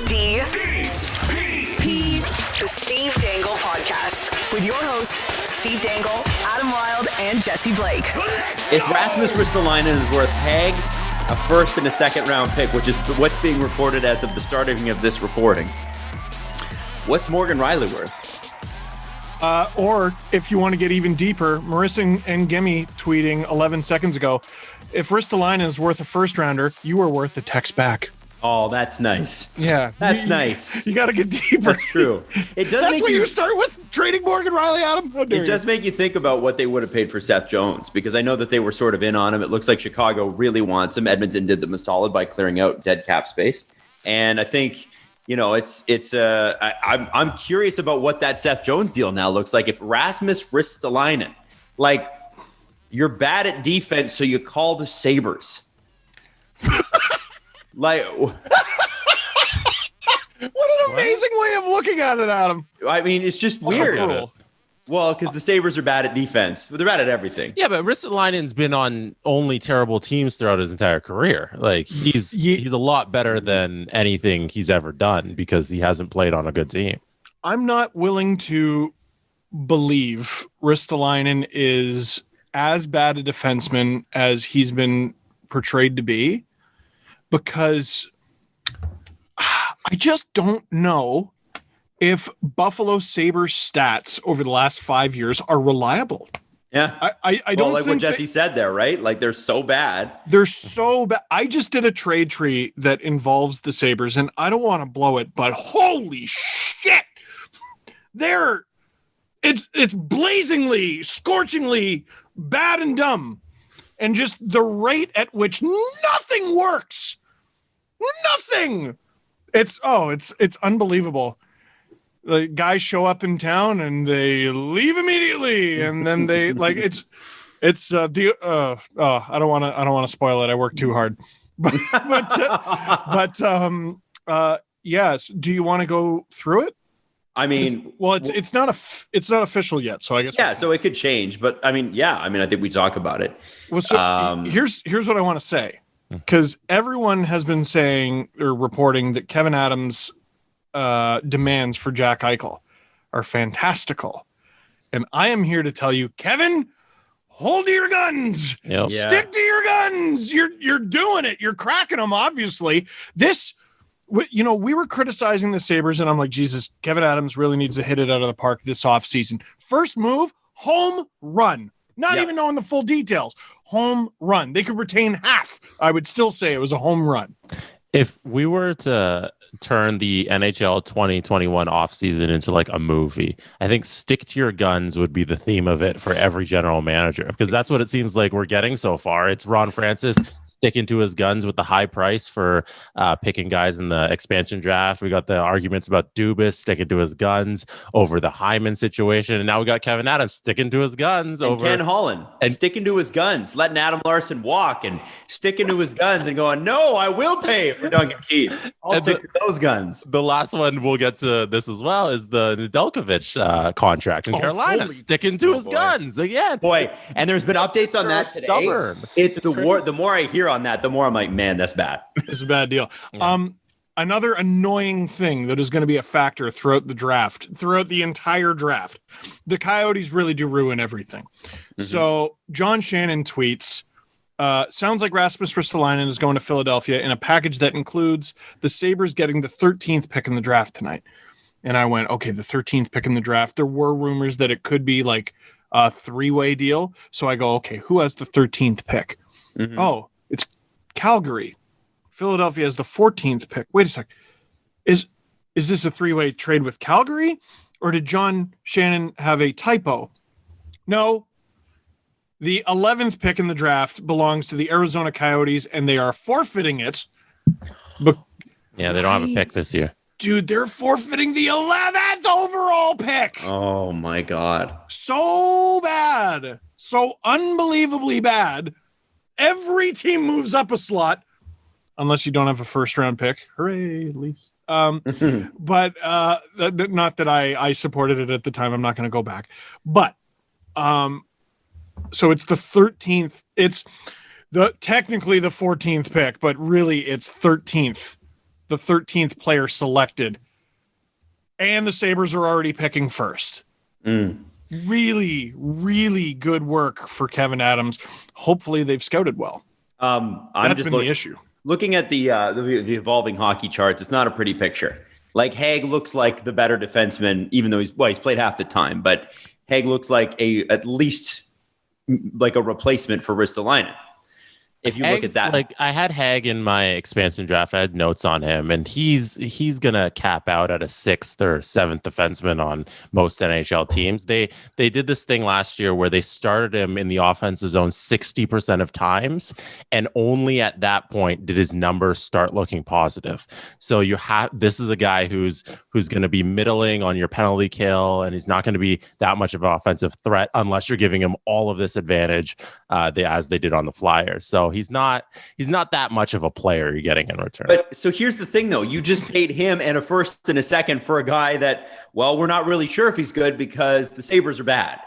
The Steve Dangle Podcast with your hosts, Steve Dangle, Adam Wilde, and Jesse Blake. If Rasmus Ristolainen is worth Hag, a first and a second round pick, which is what's being reported as of the starting of this recording, what's Morgan Riley worth? Or if you want to get even deeper, Marissa and Gimme tweeting 11 seconds ago, if Ristolainen is worth a first rounder, you are worth a text back. Oh, that's nice. Yeah. That's nice. You got to get deeper. That's true. It does. That's what you start with, trading Morgan Riley, Adam. It does make you think about what they would have paid for Seth Jones, because I know that they were sort of in on him. It looks like Chicago really wants him. Edmonton did them a solid by clearing out dead cap space. And I think, you know, I'm curious about what that Seth Jones deal now looks like. If Rasmus Ristolainen, like, you're bad at defense, so you call the Sabres. Like, what an amazing way of looking at it, Adam. I mean, it's just weird. Well, because the Sabres are bad at defense, but they're bad at everything. Yeah, but Ristolainen's been on only terrible teams throughout his entire career. Like, he's a lot better than anything he's ever done because he hasn't played on a good team. I'm not willing to believe Ristolainen is as bad a defenseman as he's been portrayed to be, because I just don't know if Buffalo Sabres stats over the last 5 years are reliable. Yeah. I don't like think what Jesse said there, right? Like, they're so bad. They're so bad. I just did a trade tree that involves the Sabres, and I don't want to blow it, but holy shit. It's blazingly, scorchingly bad and dumb. And just the rate at which nothing works. Nothing. It's unbelielievable. The guys show up in town and they leave immediately, and then they like I don't want to spoil it. I work too hard. Yes. Do you want to go through it? I mean, it's not official yet, so I guess. Yeah, so it could change, but I think we talk about it. Well, so here's what I want to say, because everyone has been saying or reporting that Kevin Adams' demands for Jack Eichel are fantastical, and I am here to tell you, Kevin, hold to your guns. Yep. Yeah. Stick to your guns. You're doing it. You're cracking them. Obviously, we were criticizing the Sabres, and I'm like, Jesus, Kevin Adams really needs to hit it out of the park this offseason. First move, home run. Not even knowing the full details. Home run. They could retain half. I would still say it was a home run. If we were to turn the NHL 2021 offseason into like a movie, I think stick to your guns would be the theme of it for every general manager, because that's what it seems like we're getting so far. It's Ron Francis sticking to his guns with the high price for picking guys in the expansion draft. We got the arguments about Dubas sticking to his guns over the Hyman situation, and now we got Kevin Adams sticking to his guns and over Ken Holland and sticking to his guns, letting Adam Larson walk and sticking to his guns and going, no, I will pay for Duncan Keith. I'll stick to those guns. The last one, we'll get to this as well, is the Nedeljkovic contract in Carolina, sticking to his guns again. Boy, and there's been updates on that today. Stubborn. It's the war. The more I hear on that, the more I'm like, man, that's bad. It's a bad deal. Yeah. Another annoying thing that is going to be a factor throughout the entire draft. The Coyotes really do ruin everything. Mm-hmm. So John Shannon tweets, sounds like Rasmus Ristolainen is going to Philadelphia in a package that includes the Sabres getting the 13th pick in the draft tonight. And I went, okay, the 13th pick in the draft. There were rumors that it could be like a three-way deal. So I go, okay, who has the 13th pick? Mm-hmm. Oh, it's Calgary. Philadelphia has the 14th pick. Wait a sec. Is this a three-way trade with Calgary? Or did John Shannon have a typo? No. The 11th pick in the draft belongs to the Arizona Coyotes, and they are forfeiting it. But yeah, they don't have a pick this year. Dude, they're forfeiting the 11th overall pick. Oh, my God. So bad. So unbelievably bad. Every team moves up a slot, unless you don't have a first-round pick. Hooray, Leafs. But not that I supported it at the time. I'm not going to go back. But so it's the 13th. It's technically the 14th pick, but really it's 13th the 13th player selected, and the Sabres are already picking first. Really, really good work for Kevyn Adams. Hopefully they've scouted well. That's been the issue. Looking at the evolving hockey charts, it's not a pretty picture. Like Haig looks like the better defenseman, even though he's played half the time, but Haig looks like at least like a replacement for Ristolainen. If you look at that, like I had Haig in my expansion draft, I had notes on him, and he's gonna cap out at a 6th or 7th defenseman on most NHL teams. They did this thing last year where they started him in the offensive zone 60% of times, and only at that point did his numbers start looking positive. So this is a guy who's gonna be middling on your penalty kill, and he's not gonna be that much of an offensive threat unless you're giving him all of this advantage, as they did on the Flyers. So he's not that much of a player you're getting in return. But so here's the thing, though. You just paid him and a 1st and a 2nd for a guy that, well, we're not really sure if he's good because the Sabres are bad.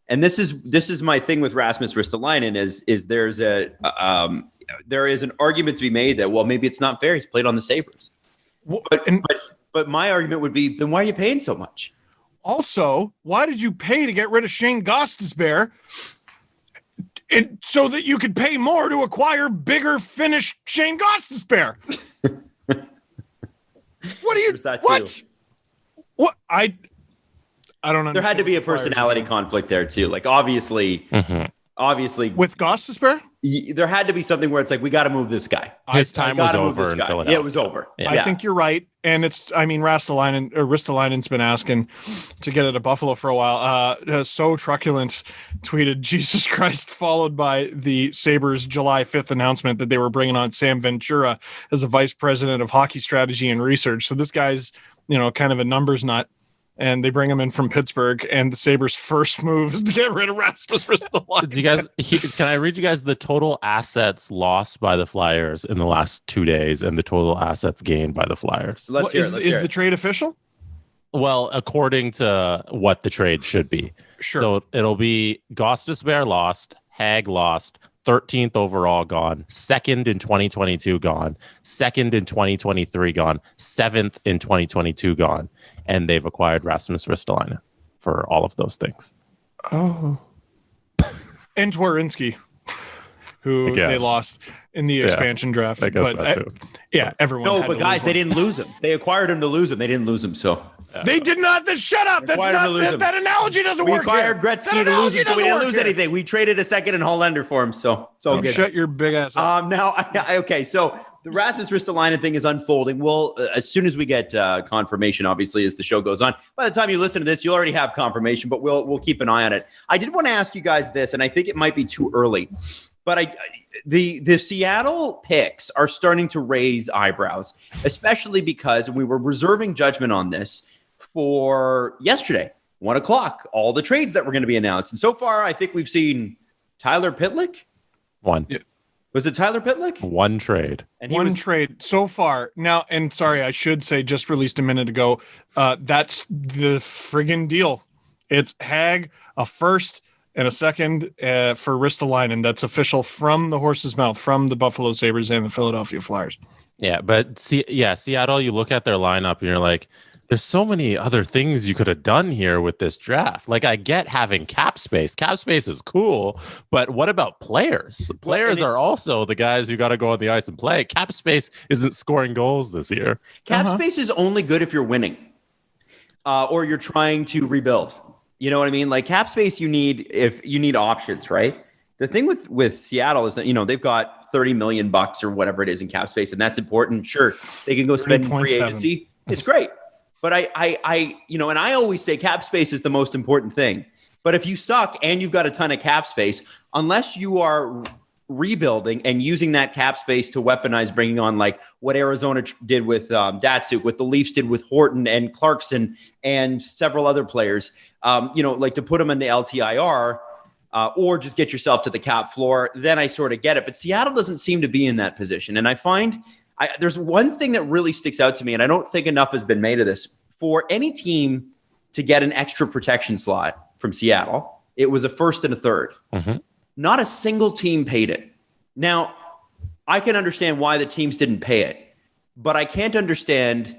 And this is my thing with Rasmus Ristolainen is there is an argument to be made that, well, maybe it's not fair. He's played on the Sabres. But my argument would be, then why are you paying so much? Also, why did you pay to get rid of Shane Gostisbehere? So that you could pay more to acquire bigger finished Shane Gostisbehere. What are you? What? What? I don't understand. There had to be a personality conflict there too. Like obviously with Gostisbehere, there had to be something where it's like, we got to move this guy. His time was over in Philadelphia. Yeah, it was over. Yeah. I think you're right. And Ristolainen's been asking to get it to Buffalo for a while. So Truculent tweeted, Jesus Christ, followed by the Sabres July 5th announcement that they were bringing on Sam Ventura as a vice president of hockey strategy and research. So this guy's, kind of a numbers nut. And they bring him in from Pittsburgh, and the Sabres' first move is to get rid of Rasmus Ristolainen. Do you guys? Can I read you guys the total assets lost by the Flyers in the last 2 days, and the total assets gained by the Flyers? Is the trade official? Well, according to what the trade should be. Sure. So it'll be Gostisbehere lost, Haig lost, 13th overall gone, 2nd in 2022 gone, 2nd in 2023 gone, 7th in 2022 gone, and they've acquired Rasmus Ristolainen for all of those things. Oh. And Twarynski, who they lost in the expansion draft. I guess that too. Everyone. No, but guys, they didn't lose him. They acquired him to lose him. They didn't lose him, so. They did not. Shut up. That's not that analogy doesn't work. We acquired Gretzky to lose him, so we didn't lose anything. We traded a 2nd and Hollander for him, so it's all good. Shut your big ass up. Okay, so the Rasmus Ristolainen thing is unfolding. Well, as soon as we get confirmation, obviously, as the show goes on, by the time you listen to this, you'll already have confirmation, but we'll keep an eye on it. I did want to ask you guys this, and I think it might be too early, but the Seattle picks are starting to raise eyebrows, especially because we were reserving judgment on this for yesterday, 1:00, all the trades that were going to be announced. And so far, I think we've seen Tyler Pitlick. One. Yeah. Was it Tyler Pitlick? One trade. And trade so far. Now, and sorry, I should say just released a minute ago. That's the friggin' deal. It's Haig, a 1st and a 2nd for Ristolainen. That's official from the horse's mouth, from the Buffalo Sabres and the Philadelphia Flyers. Yeah, but Seattle, you look at their lineup and you're like, there's so many other things you could have done here with this draft. Like, I get having cap space. Cap space is cool, but what about players? Players are also the guys who got to go on the ice and play. Cap space isn't scoring goals this year. Cap space is only good if you're winning or you're trying to rebuild. You know what I mean? Like, cap space you need if you need options, right? The thing with Seattle is that, they've got $30 million or whatever it is in cap space, and that's important. Sure, they can go spend in free agency. It's great. But I and I always say cap space is the most important thing. But if you suck and you've got a ton of cap space, unless you are rebuilding and using that cap space to weaponize bringing on like what Arizona did with Datsuk, what the Leafs did with Horton and Clarkson and several other players, like to put them in the LTIR or just get yourself to the cap floor, then I sort of get it. But Seattle doesn't seem to be in that position. And I find there's one thing that really sticks out to me, and I don't think enough has been made of this. For any team to get an extra protection slot from Seattle, it was a 1st and a 3rd. Mm-hmm. Not a single team paid it. Now, I can understand why the teams didn't pay it, but I can't understand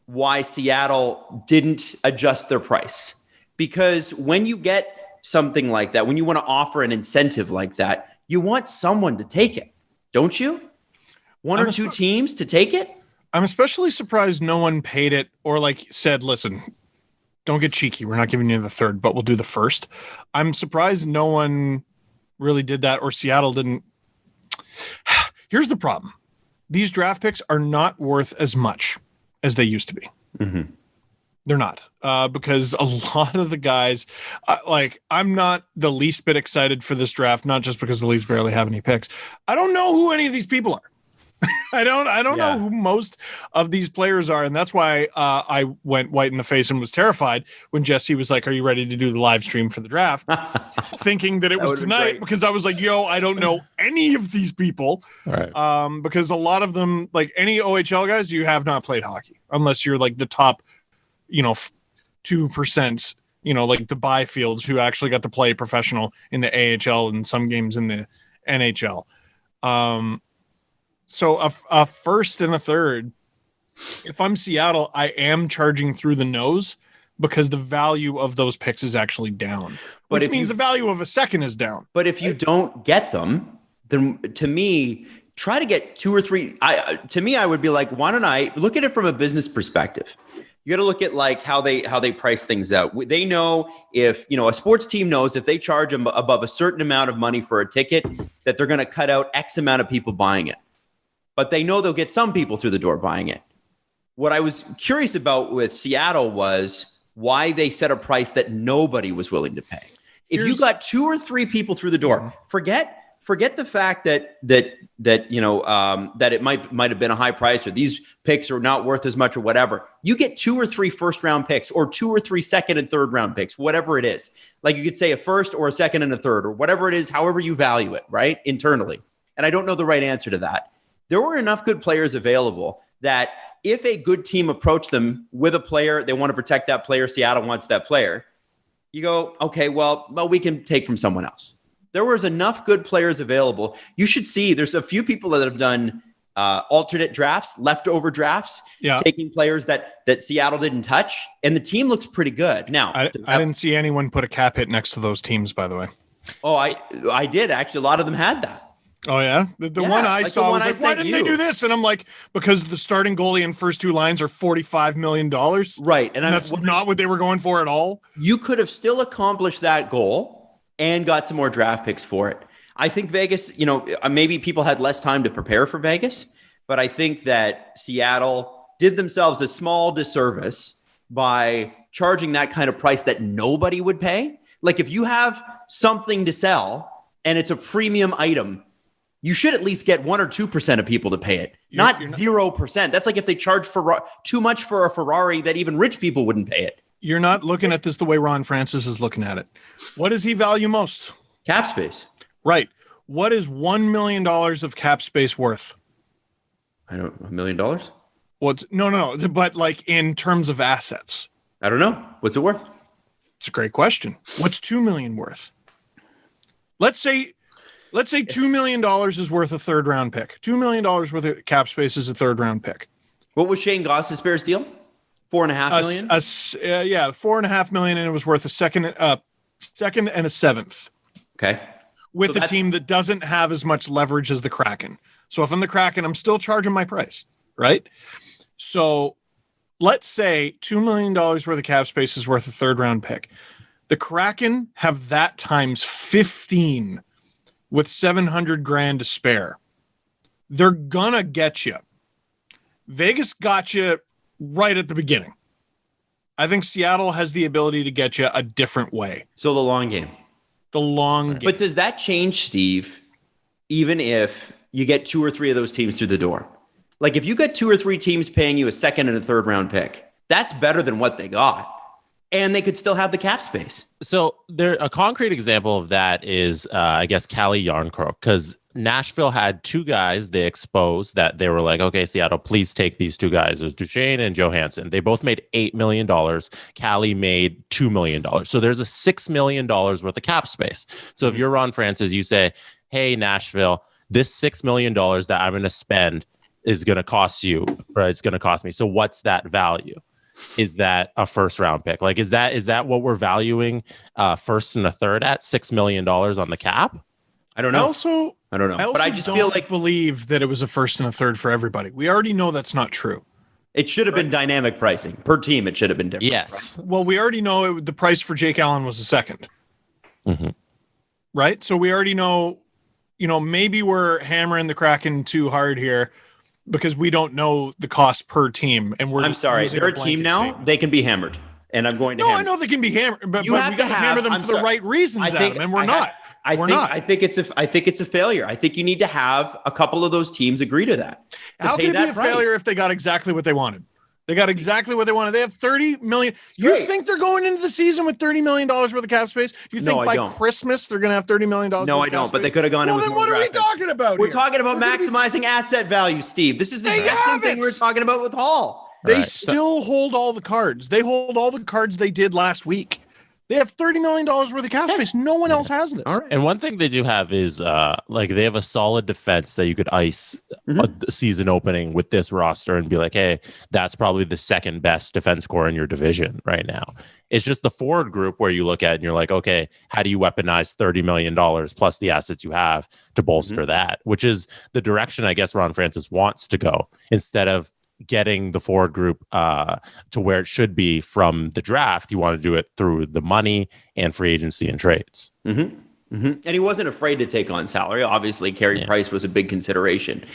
why Seattle didn't adjust their price. Because when you get something like that, when you want to offer an incentive like that, you want someone to take it, don't you? One or two teams to take it? I'm especially surprised no one paid it or like said, listen, don't get cheeky. We're not giving you the third, but we'll do the first. I'm surprised no one really did that, or Seattle didn't. Here's the problem. These draft picks are not worth as much as they used to be. Mm-hmm. They're not, because a lot of the guys, I'm not the least bit excited for this draft, not just because the Leafs barely have any picks. I don't know who any of these people are. I don't know who most of these players are, and that's why I went white in the face and was terrified when Jesse was like, "Are you ready to do the live stream for the draft?" Thinking that it was tonight, because I was like, "Yo, I don't know any of these people," Right. Because a lot of them, like any OHL guys, you have not played hockey unless you're like the top, 2%. Like the Byfields who actually got to play professional in the AHL and some games in the NHL. So a first and a third, if I'm Seattle, I am charging through the nose because the value of those picks is actually down, which means the value of a second is down. But if you don't get them, then to me, try to get two or three. I would be like, why don't I look at it from a business perspective? You got to look at like how they price things out. They know if, a sports team knows if they charge them above a certain amount of money for a ticket, that they're going to cut out X amount of people buying it. But they know they'll get some people through the door buying it. What I was curious about with Seattle was why they set a price that nobody was willing to pay. If you got two or three people through the door, forget the fact that it might have been a high price, or these picks are not worth as much or whatever. You get 2 or 3 first round picks, or 2 or 3 second and third round picks, whatever it is. Like you could say a first or a second and a third, or whatever it is, however you value it, right? Internally. And I don't know the right answer to that. There were enough good players available that if a good team approached them with a player, they want to protect that player, Seattle wants that player, you go, okay, well, we can take from someone else. There was enough good players available. You should see there's a few people that have done alternate drafts, leftover drafts, taking players that Seattle didn't touch, and the team looks pretty good. Now, I didn't see anyone put a cap hit next to those teams, by the way. Oh, I did. Actually, a lot of them had that. Oh, yeah? The one I saw was like, why didn't they do this? And I'm like, because the starting goalie and first two lines are $45 million. Right. And that's not what they were going for at all. You could have still accomplished that goal and got some more draft picks for it. I think Vegas, maybe people had less time to prepare for Vegas, but I think that Seattle did themselves a small disservice by charging that kind of price that nobody would pay. Like if you have something to sell and it's a premium item, you should at least get 1 or 2% of people to pay it, not 0%. That's like if they charge for too much for a Ferrari that even rich people wouldn't pay it. You're not looking at this the way Ron Francis is looking at it. What does he value most? Cap space. Right. What is $1 million of cap space worth? I don't know, $1 million? No. But like in terms of assets. I don't know. What's it worth? It's a great question. What's $2 million worth? Let's say $2 million is worth a third round pick. $2 million worth of cap space is a third round pick. What was Shane Goss's Bears deal? $4.5 million? Yeah, $4.5 million, and it was worth a second and a seventh. Okay. With a team that doesn't have as much leverage as the Kraken. So if I'm the Kraken, I'm still charging my price, right? So let's say $2 million worth of cap space is worth a third round pick. The Kraken have that times 15 with $700,000 to spare. They're gonna get you. Vegas got you right at the beginning. I think Seattle has the ability to get you a different way. So the long game. The long game. But does that change, Steve, even if you get 2 or 3 of those teams through the door? Like if you got 2 or 3 teams paying you a second and a third round pick, that's better than what they got. And they could still have the cap space. So a concrete example of that is, I guess, Calle Jarnkrok, because Nashville had 2 guys they exposed that they were like, okay, Seattle, please take these 2 guys. It was Duchesne and Johansson. They both made $8 million. Calle made $2 million. So there's a $6 million worth of cap space. So if you're Ron Francis, you say, hey, Nashville, this $6 million that I'm going to spend, is going to cost you, or it's going to cost me. So what's that value? Is that a first round pick? Like, is that what we're valuing first and a third at $6 million on the cap? I don't know. I don't know. But I just feel like believe that it was a first and a third for everybody. We already know that's not true. It should have been dynamic pricing per team. It should have been different. Yes. Right? Well, we already know the price for Jake Allen was a second. Mm-hmm. Right. So we already know, maybe we're hammering the Kraken too hard here because we don't know the cost per team. And I'm sorry. They're a team now. Statement. They can be hammered. And I'm going to. No, I know they can be hammered, but we got to hammer them for the right reasons, Adam, and we're not. I think it's a failure. I think you need to have a couple of those teams agree to that. How can it be a failure if they got exactly what they wanted? They got exactly what they wanted. They have $30 million. You think they're going into the season with $30 million worth of cap space? You think by Christmas they're going to have $30 million? No, I don't. But they could have gone in with more. Well, then what are we talking about? We're talking about maximizing asset value, Steve. This is the exact same thing we were talking about with Hall. They still hold all the cards. They hold all the cards they did last week. They have $30 million worth of cap space. No one else has this. All right. And one thing they do have is they have a solid defense that you could ice a season opening with this roster and be like, hey, that's probably the second best defense core in your division right now. It's just the forward group where you look at and you're like, okay, how do you weaponize $30 million plus the assets you have to bolster that? Which is the direction I guess Ron Francis wants to go instead of getting the forward group to where it should be from the draft. You want to do it through the money and free agency and trades. And he wasn't afraid to take on salary. Obviously, Carey Price was a big consideration.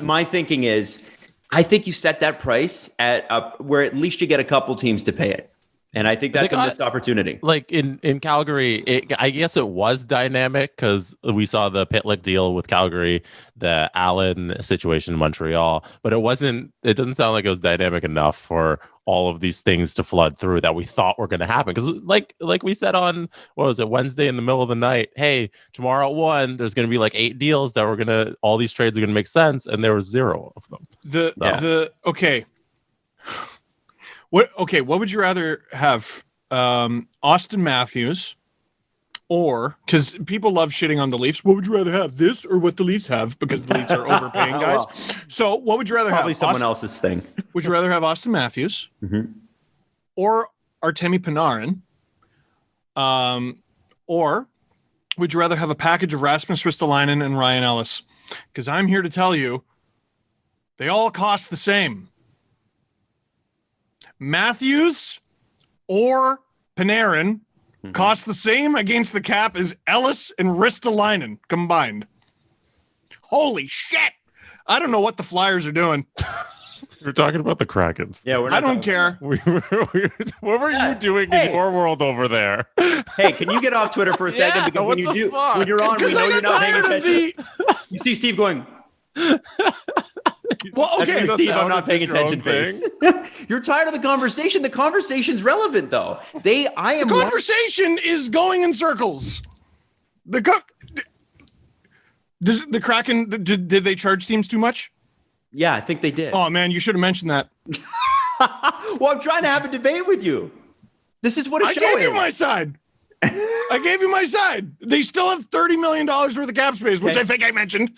My thinking is, I think you set that price at where at least you get a couple teams to pay it. And I think that's a missed opportunity. Like in Calgary, I guess it was dynamic because we saw the Pitlick deal with Calgary, the Allen situation in Montreal, but it doesn't sound like it was dynamic enough for all of these things to flood through that we thought were going to happen. Because like we said on, Wednesday in the middle of the night, hey, tomorrow at 1, there's going to be like 8 deals that all these trades are going to make sense. And there was 0 of them. Okay. What would you rather have? Austin Matthews, or because people love shitting on the Leafs, what would you rather have, this or what the Leafs have? Because the Leafs are overpaying guys. So what would you rather Probably have? Someone else's thing. Would you rather have Austin Matthews or Artemi Panarin? Or would you rather have a package of Rasmus Ristolainen and Ryan Ellis? Because I'm here to tell you, they all cost the same. Matthews or Panarin cost the same against the cap as Ellis and Ristolainen combined. Holy shit! I don't know what the Flyers are doing. We're talking about the Krakens. Yeah, I don't care. What were you doing in your world over there? Hey, can you get off Twitter for a second? Because when you're on, we know you're not paying attention. You see Steve going. Well, okay, Steve, I'm not paying attention. Face. You're tired of the conversation. The conversation's relevant, though. The conversation is going in circles. The Kraken did they charge teams too much? Yeah, I think they did. Oh man, you should have mentioned that. Well, I'm trying to have a debate with you. This is what a show is. I gave you my side. I gave you my side. They still have $30 million worth of cap space, which I think I mentioned,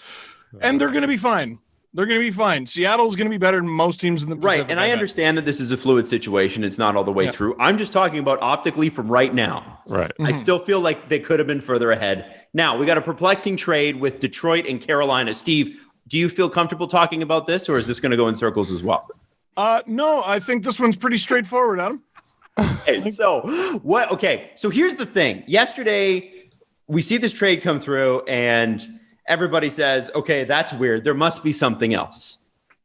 and they're going to be fine. They're going to be fine. Seattle's going to be better than most teams in the Pacific. Right, and I understand that this is a fluid situation. It's not all the way through. I'm just talking about optically from right now. Right. I still feel like they could have been further ahead. Now, we got a perplexing trade with Detroit and Carolina. Steve, do you feel comfortable talking about this, or is this going to go in circles as well? No, I think this one's pretty straightforward, Adam. Okay, so what? Okay, so here's the thing. Yesterday, we see this trade come through, and everybody says, okay, that's weird. There must be something else.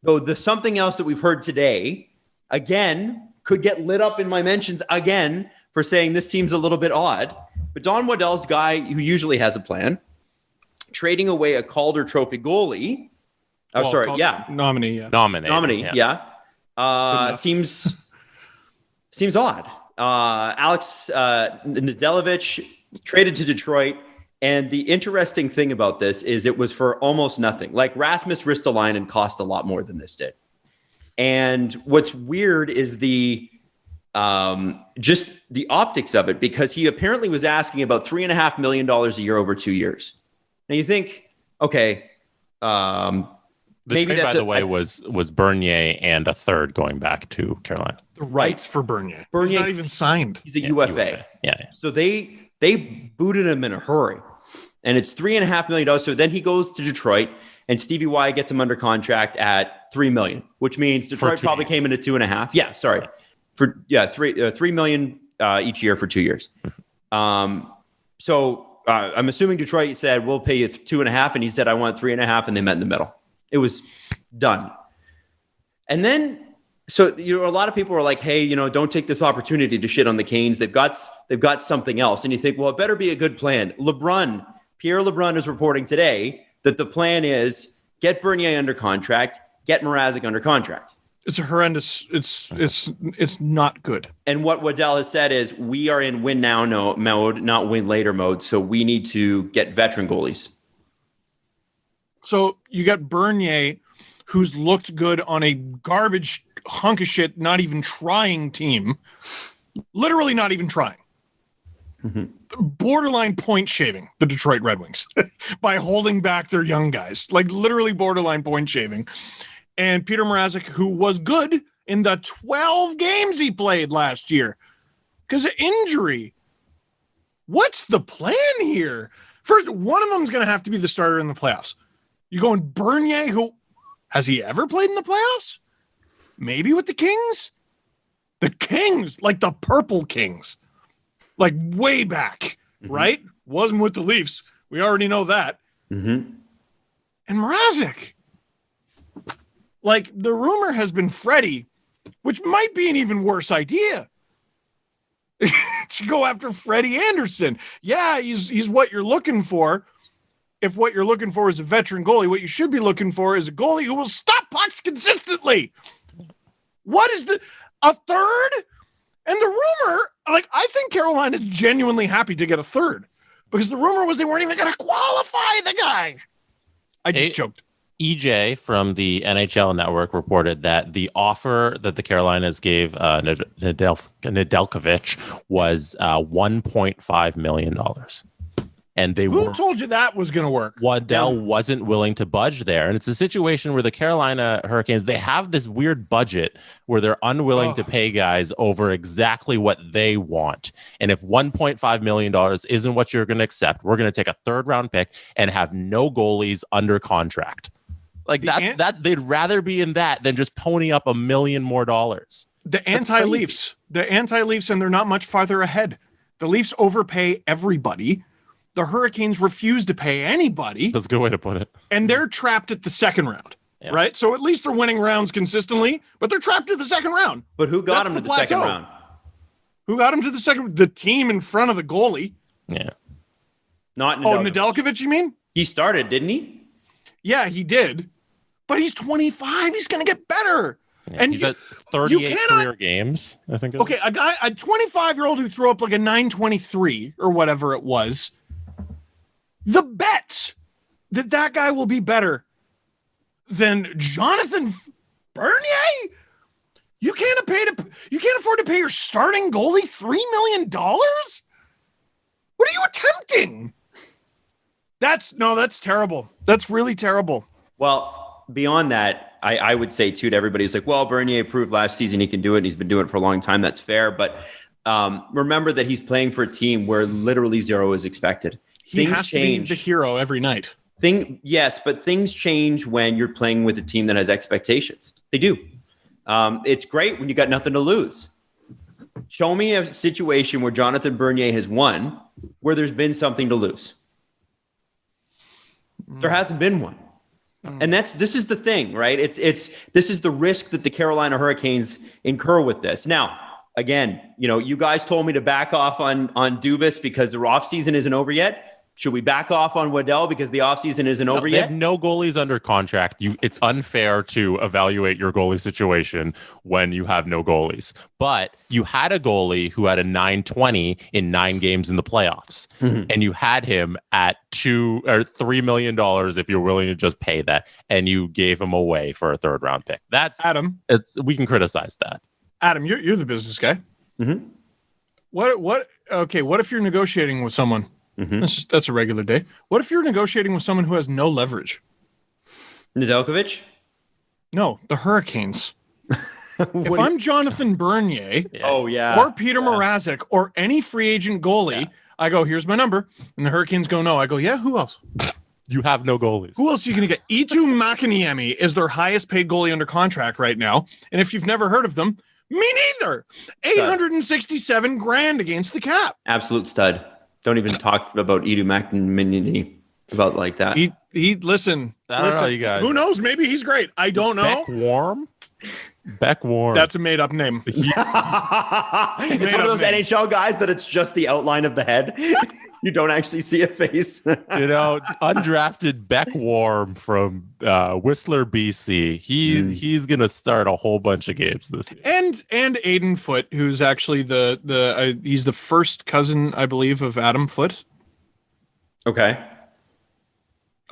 So the something else that we've heard today, again, could get lit up in my mentions again for saying this seems a little bit odd. But Don Waddell's guy, who usually has a plan, trading away a Calder Trophy goalie. Nominee, yeah. Seems odd. Alex Nedeljkovic traded to Detroit. And the interesting thing about this is it was for almost nothing. Like Rasmus Ristolainen cost a lot more than this did. And what's weird is just the optics of it, because he apparently was asking about $3.5 million a year over 2 years. Now you think, okay, The trade, by the way, was Bernier and a third going back to Carolina. The rights for Bernier. He's not even signed. He's a UFA. Yeah. So they booted him in a hurry. And it's $3.5 million. So then he goes to Detroit, and Stevie Y gets him under contract at $3 million, which means Detroit probably came into 2.5. Yeah, sorry. $3 million each year for 2 years. So I'm assuming Detroit said, we'll pay you 2.5. And he said, I want 3.5. And they met in the middle. It was done. And then, so, a lot of people are like, hey, don't take this opportunity to shit on the Canes. They've got something else. And you think, well, it better be a good plan. Pierre LeBrun is reporting today that the plan is get Bernier under contract, get Mrazek under contract. It's a horrendous. It's not good. And what Waddell has said is we are in win now mode, not win later mode. So we need to get veteran goalies. So you got Bernier, who's looked good on a garbage hunk of shit, not even trying team. Literally not even trying. Mm-hmm. Borderline point shaving the Detroit Red Wings by holding back their young guys. Like literally borderline point shaving. And Peter Mrazek, who was good in the 12 games he played last year because of injury. What's the plan here? First, one of them is going to have to be the starter in the playoffs. You're going Bernier, who has he ever played in the playoffs? Maybe with the Kings? The Kings, like the Purple Kings, like way back, right? Wasn't with the Leafs. We already know that. Mm-hmm. And Mrazek, like the rumor has been Freddie, which might be an even worse idea to go after Freddie Anderson. Yeah, he's what you're looking for. If what you're looking for is a veteran goalie, what you should be looking for is a goalie who will stop pucks consistently. What is a third? And the rumor, like, I think Carolina is genuinely happy to get a third because the rumor was they weren't even going to qualify the guy. I just joked. EJ from the NHL Network reported that the offer that the Carolinas gave Nedeljkovic was $1.5 million. And Who told you that was going to work? Waddell wasn't willing to budge there. And it's a situation where the Carolina Hurricanes, they have this weird budget where they're unwilling to pay guys over exactly what they want. And if $1.5 million isn't what you're going to accept, we're going to take a third round pick and have no goalies under contract. Like that they'd rather be in that than just pony up $1 million more. The anti-Leafs, and they're not much farther ahead. The Leafs overpay everybody. The Hurricanes refuse to pay anybody. That's a good way to put it. And they're trapped at the second round, right? So at least they're winning rounds consistently, but they're trapped at the second round. But who got them to the second round? Who got him to the second? The team in front of the goalie. Yeah. Not Nedeljkovic. Nedeljkovic, you mean? He started, didn't he? Yeah, he did. But he's 25. He's going to get better. Yeah, and he's at 38 career games, I think. Okay, a 25-year-old who threw up like a 923 or whatever it was. The bet that guy will be better than Jonathan Bernier. You can't afford to pay your starting goalie $3 million. What are you attempting? That's terrible. That's really terrible. Well, beyond that, I would say too to everybody who's like, well, Bernier proved last season he can do it, and he's been doing it for a long time. That's fair, but remember that he's playing for a team where literally zero is expected. He has to be the hero every night. Yes, but things change when you're playing with a team that has expectations. They do. It's great when you got nothing to lose. Show me a situation where Jonathan Bernier has won where there's been something to lose. There hasn't been one. And this is the thing, right? This is the risk that the Carolina Hurricanes incur with this. Now, again, you guys told me to back off on Dubas because the offseason isn't over yet. Should we back off on Waddell because the offseason isn't over yet? They have no goalies under contract. It's unfair to evaluate your goalie situation when you have no goalies. But you had a goalie who had a 920 in 9 games in the playoffs, and you had him at $2 or $3 million if you're willing to just pay that, and you gave him away for a third round pick. That's Adam. We can criticize that. Adam, you're the business guy. Mm-hmm. What? Okay. What if you're negotiating with someone? Mm-hmm. That's a regular day. What if you're negotiating with someone who has no leverage? Nedeljkovic? No, the Hurricanes. If I'm Jonathan Bernier, or Peter Mrazek, or any free agent goalie, I go, here's my number. And the Hurricanes go, no. I go, yeah, who else? You have no goalies. Who else are you going to get? Eetu Makiniemi is their highest paid goalie under contract right now. And if you've never heard of them, me neither. $867,000 against the cap. Absolute stud. Don't even talk about Eetu Makiniemi about like that. Listen. I don't know, you guys. Who knows? Maybe he's great. I don't know. Beck Warm. That's a made-up name. It's one of those NHL guys that it's just the outline of the head. You don't actually see a face. Undrafted Beck Warm from Whistler, BC. He's gonna start a whole bunch of games this year. And Aiden Foote, who's actually he's the first cousin, I believe, of Adam Foote. Okay.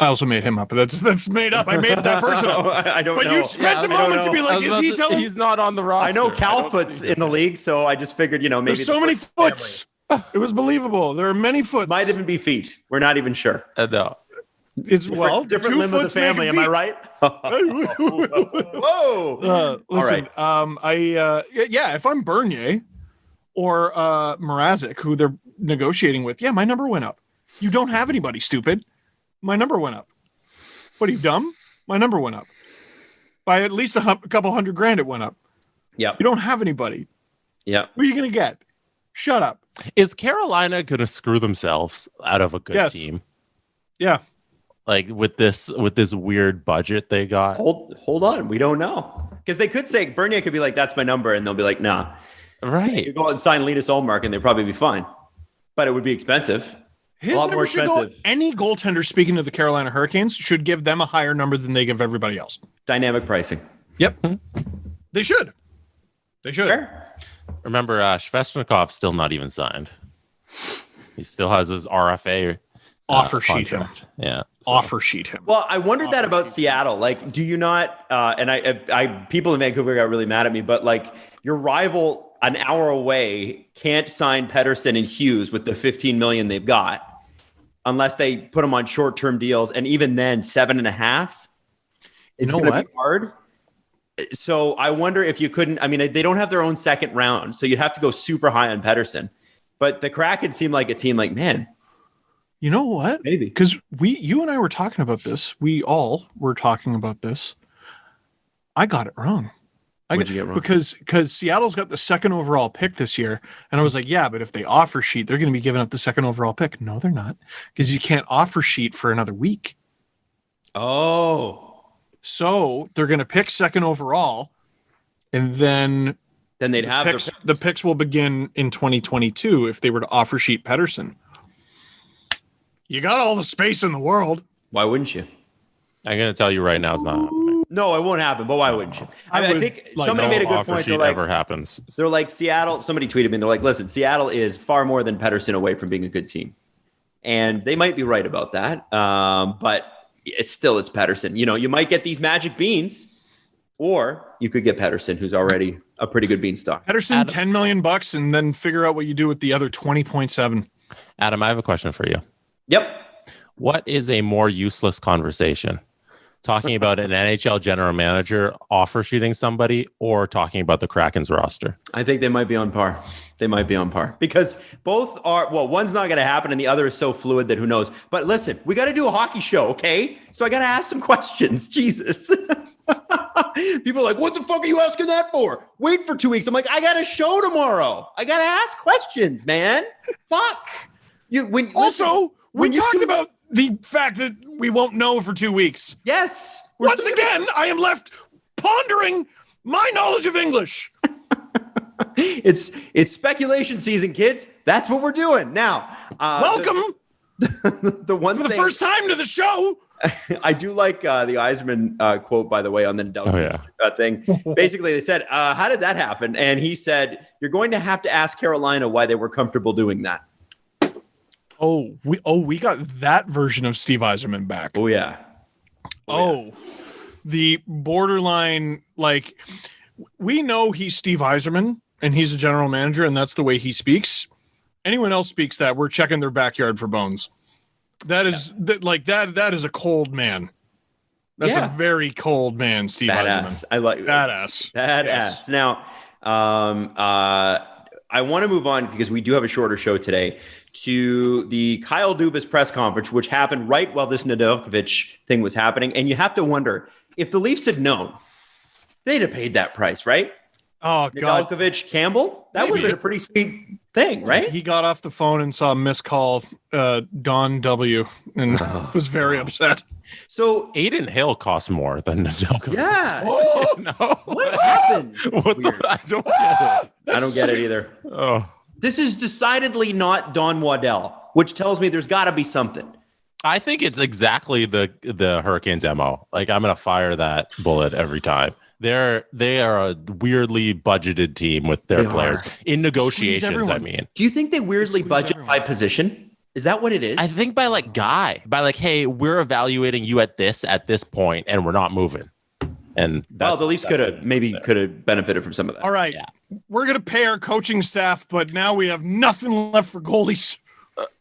I also made him up. That's made up. I made that person up. I don't know. But you spent a moment to be like, is he telling? He's not on the roster. I know Cal Foot's in the league, so I just figured, maybe there's so many Foots. It was believable. There are many Foots. Might even be feet. We're not even sure. No. It's different limb of the family. Am I right? Whoa! Listen, all right. If I'm Bernier or Mrazek, who they're negotiating with, my number went up. You don't have anybody, stupid. My number went up. What are you, dumb? My number went up. By at least a couple $100,000 it went up. Yeah. You don't have anybody. Yeah. Who are you going to get? Shut up. Is Carolina going to screw themselves out of a good team? Yeah. Like with this weird budget they got? Hold on. We don't know. Because they could say, Bernier could be like, that's my number. And they'll be like, nah. Right. You go out and sign Linus Ullmark and they'd probably be fine. But it would be expensive. His a lot more expensive. Any goaltender, speaking of the Carolina Hurricanes, should give them a higher number than they give everybody else. Dynamic pricing. Yep. They should. Fair. Remember, Svechnikov's still not even signed. He still has his RFA offer sheet contract. him. Yeah. Offer sheet him. Well, I wondered that about Seattle. Like, do you not, and I people in Vancouver got really mad at me, but like your rival an hour away can't sign Pettersson and Hughes with the $15 million they've got unless they put them on short-term deals. And even then 7.5 is going to be hard. So I wonder if you couldn't, they don't have their own second round, so you'd have to go super high on Pettersson, but the Kraken seem like a team like, man, you know what? Maybe. Because you and I were talking about this. We all were talking about this. I got it wrong. What'd you get wrong? Because Seattle's got the second overall pick this year. And I was like, yeah, but if they offer sheet, they're going to be giving up the second overall pick. No, they're not. Because you can't offer sheet for another week. Oh. So they're going to pick second overall. And then they'd have the picks will begin in 2022 if they were to offer sheet Pettersson. You got all the space in the world. Why wouldn't you? I'm going to tell you right now, it's not happening. No, it won't happen. But why wouldn't you? I think somebody made a good point. Sheet ever happens. They're like Seattle. Somebody tweeted me. And they're like, listen, Seattle is far more than Pettersson away from being a good team, and they might be right about that. But it's Pettersson. You might get these magic beans, or you could get Pettersson, who's already a pretty good beanstalk. Pettersson, $10 million, and then figure out what you do with the other 20.7. Adam, I have a question for you. Yep. What is a more useless conversation? Talking about an NHL general manager offer sheeting somebody, or talking about the Kraken's roster? I think they might be on par. Because both are, one's not going to happen and the other is so fluid that who knows. But listen, we got to do a hockey show, okay? So I got to ask some questions. Jesus. People are like, what the fuck are you asking that for? Wait for 2 weeks. I'm like, I got a show tomorrow. I got to ask questions, man. Fuck. We talked about the fact that we won't know for 2 weeks. Yes. Once again, I am left pondering my knowledge of English. It's speculation season, kids. That's what we're doing now. Welcome. The one for the first time to the show. I do like the Yzerman quote, by the way, on the Nadelovich thing. Basically, they said, how did that happen? And he said, you're going to have to ask Carolina why they were comfortable doing that. We got that version of Steve Yzerman back. Oh yeah. The borderline, like, we know he's Steve Yzerman and he's a general manager and that's the way he speaks. Anyone else speaks that, we're checking their backyard for bones. That is that is a cold man. That's a very cold man, Steve Badass. Yzerman. I like Badass. Yes. Now, I want to move on because we do have a shorter show today to the Kyle Dubas press conference, which happened right while this Nadelovich thing was happening. And you have to wonder if the Leafs had known, they'd have paid that price, right? Oh, God. Nadeljkovic, Campbell, that would have been a pretty sweet thing, right? He got off the phone and saw a missed call, Don W, and was very upset. So Aiden Hill costs more than Nedeljkovic. Yeah. No. What happened? I don't get it. I don't get it either. Oh. This is decidedly not Don Waddell, which tells me there's got to be something. I think it's exactly the Hurricanes MO. Like, I'm going to fire that bullet every time. They are a weirdly budgeted team with their players in negotiations. I mean, do you think they weirdly budget by position? Is that what it is? I think by hey, we're evaluating you at this point, and we're not moving. And the Leafs could have benefited from some of that. All right, we're gonna pay our coaching staff, but now we have nothing left for goalies.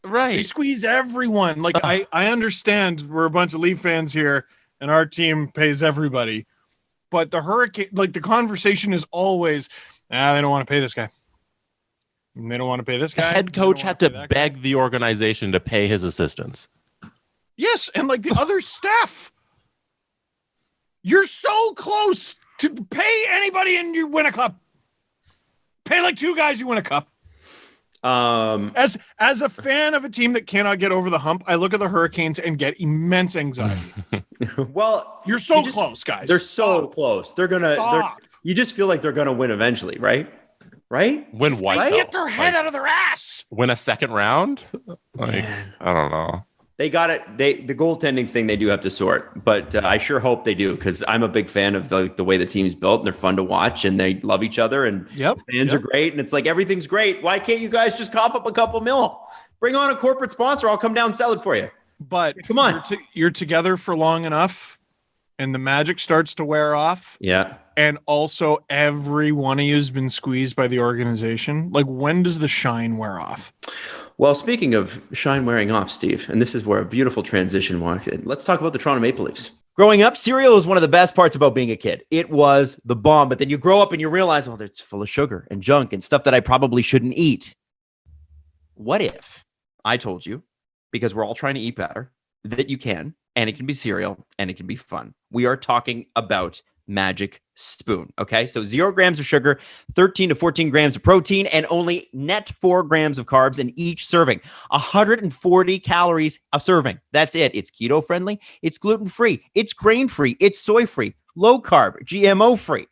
Right? They squeeze everyone. Like I understand we're a bunch of Leaf fans here, and our team pays everybody, but the Hurricane, like the conversation is always, they don't want to pay this guy. They don't want to pay this guy. The head coach had to beg the organization to pay his assistants. Yes, and like the other staff. You're so close to pay anybody and you win a cup. Pay like two guys, you win a cup. As a fan of a team that cannot get over the hump, I look at the Hurricanes and get immense anxiety. Well, you're so close, guys. They're so close. You just feel like they're gonna win eventually, right? Right? Win what? They get their head out of their ass. Win a second round? I don't know. They got it. The goaltending thing they do have to sort, but I sure hope they do because I'm a big fan of the way the team's built and they're fun to watch and they love each other and the fans are great and it's like everything's great. Why can't you guys just cough up a couple mil? Bring on a corporate sponsor. I'll come down and sell it for you. But come on, you're together for long enough, and the magic starts to wear off. Yeah. And also, every one of you has been squeezed by the organization. Like, when does the shine wear off? Well, speaking of shine wearing off, Steve, and this is where a beautiful transition walks in. Let's talk about the Toronto Maple Leafs. Growing up, cereal is one of the best parts about being a kid. It was the bomb, but then you grow up and you realize, it's full of sugar and junk and stuff that I probably shouldn't eat. What if I told you, because we're all trying to eat better, that you can, and it can be cereal, and it can be fun. We are talking about Magic Spoon. Okay, so 0 grams of sugar, 13 to 14 grams of protein, and only net 4 grams of carbs in each serving. 140 calories a serving. That's it. It's keto friendly. It's gluten free. It's grain free. It's soy free. Low carb. GMO free.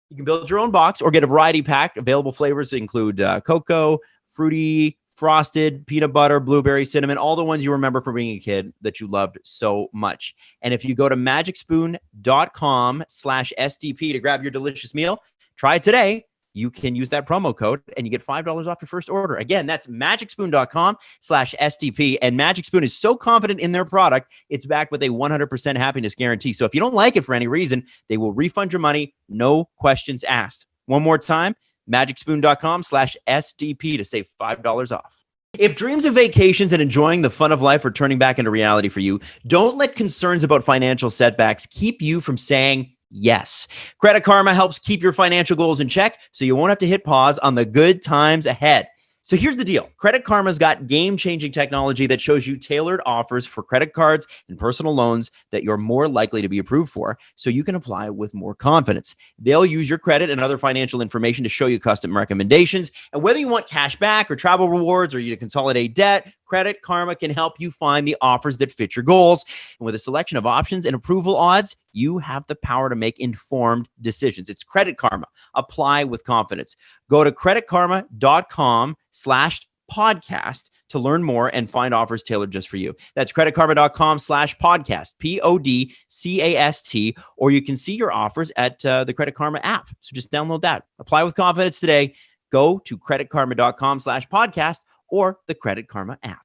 You can build your own box or get a variety pack. Available flavors include cocoa, fruity, frosted, peanut butter, blueberry, cinnamon, all the ones you remember from being a kid that you loved so much. And if you go to magicspoon.com/SDP to grab your delicious meal, try it today. You can use that promo code and you get $5 off your first order. Again, that's magicspoon.com/SDP. And Magic Spoon is so confident in their product, it's backed with a 100% happiness guarantee. So if you don't like it for any reason, they will refund your money. No questions asked. One more time. magicspoon.com/SDP to save $5 off. If dreams of vacations and enjoying the fun of life are turning back into reality for you, don't let concerns about financial setbacks keep you from saying yes. Credit Karma helps keep your financial goals in check so you won't have to hit pause on the good times ahead. So here's the deal. Credit Karma's got game-changing technology that shows you tailored offers for credit cards and personal loans that you're more likely to be approved for, so you can apply with more confidence. They'll use your credit and other financial information to show you custom recommendations. And whether you want cash back or travel rewards or you to consolidate debt, Credit Karma can help you find the offers that fit your goals. And with a selection of options and approval odds, you have the power to make informed decisions. It's Credit Karma. Apply with confidence. Go to creditkarma.com/podcast to learn more and find offers tailored just for you. That's creditkarma.com/podcast, PODCAST, or you can see your offers at the Credit Karma app. So just download that. Apply with confidence today. Go to creditkarma.com/podcast or the Credit Karma app.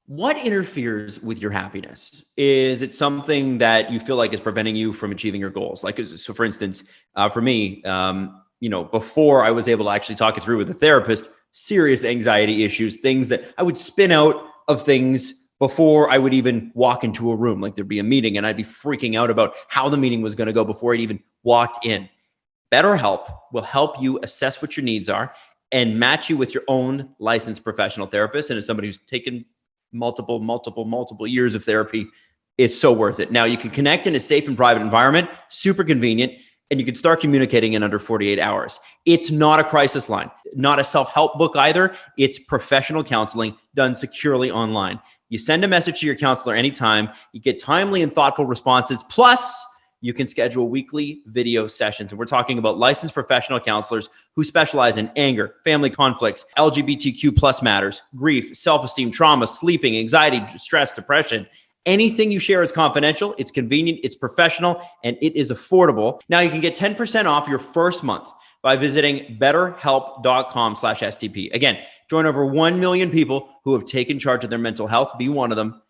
What interferes with your happiness? Is it something that you feel like is preventing you from achieving your goals? Like, so for instance, for me, before I was able to actually talk it through with a therapist, serious anxiety issues, things that I would spin out of things before I would even walk into a room. Like there'd be a meeting and I'd be freaking out about how the meeting was going to go before I'd even walked in. BetterHelp will help you assess what your needs are and match you with your own licensed professional therapist. And as somebody who's taken multiple years of therapy, it's so worth it. Now you can connect in a safe and private environment, super convenient, and you can start communicating in under 48 hours. It's not a crisis line, not a self-help book either. It's professional counseling done securely online. You send a message to your counselor anytime. You get timely and thoughtful responses. Plus, you can schedule weekly video sessions. And we're talking about licensed professional counselors who specialize in anger, family conflicts, LGBTQ plus matters, grief, self-esteem, trauma, sleeping, anxiety, stress, depression. Anything you share is confidential, it's convenient, it's professional, and it is affordable. Now you can get 10% off your first month by visiting betterhelp.com/STP. Again, join over 1 million people who have taken charge of their mental health. Be one of them.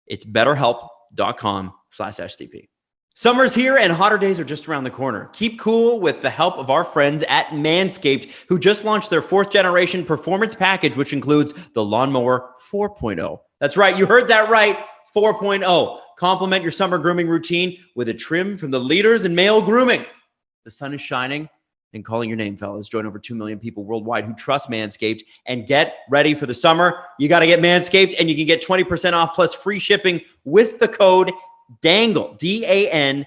It's betterhelp.com/STP. Summer's here and hotter days are just around the corner. Keep cool with the help of our friends at Manscaped, who just launched their 4th generation performance package, which includes the Lawnmower 4.0. That's right, you heard that right. 4.0. Complement your summer grooming routine with a trim from the leaders in male grooming. The sun is shining and calling your name, fellas. Join over 2 million people worldwide who trust Manscaped and get ready for the summer. You got to get Manscaped, and you can get 20% off plus free shipping with the code DANGLE, DANGLE.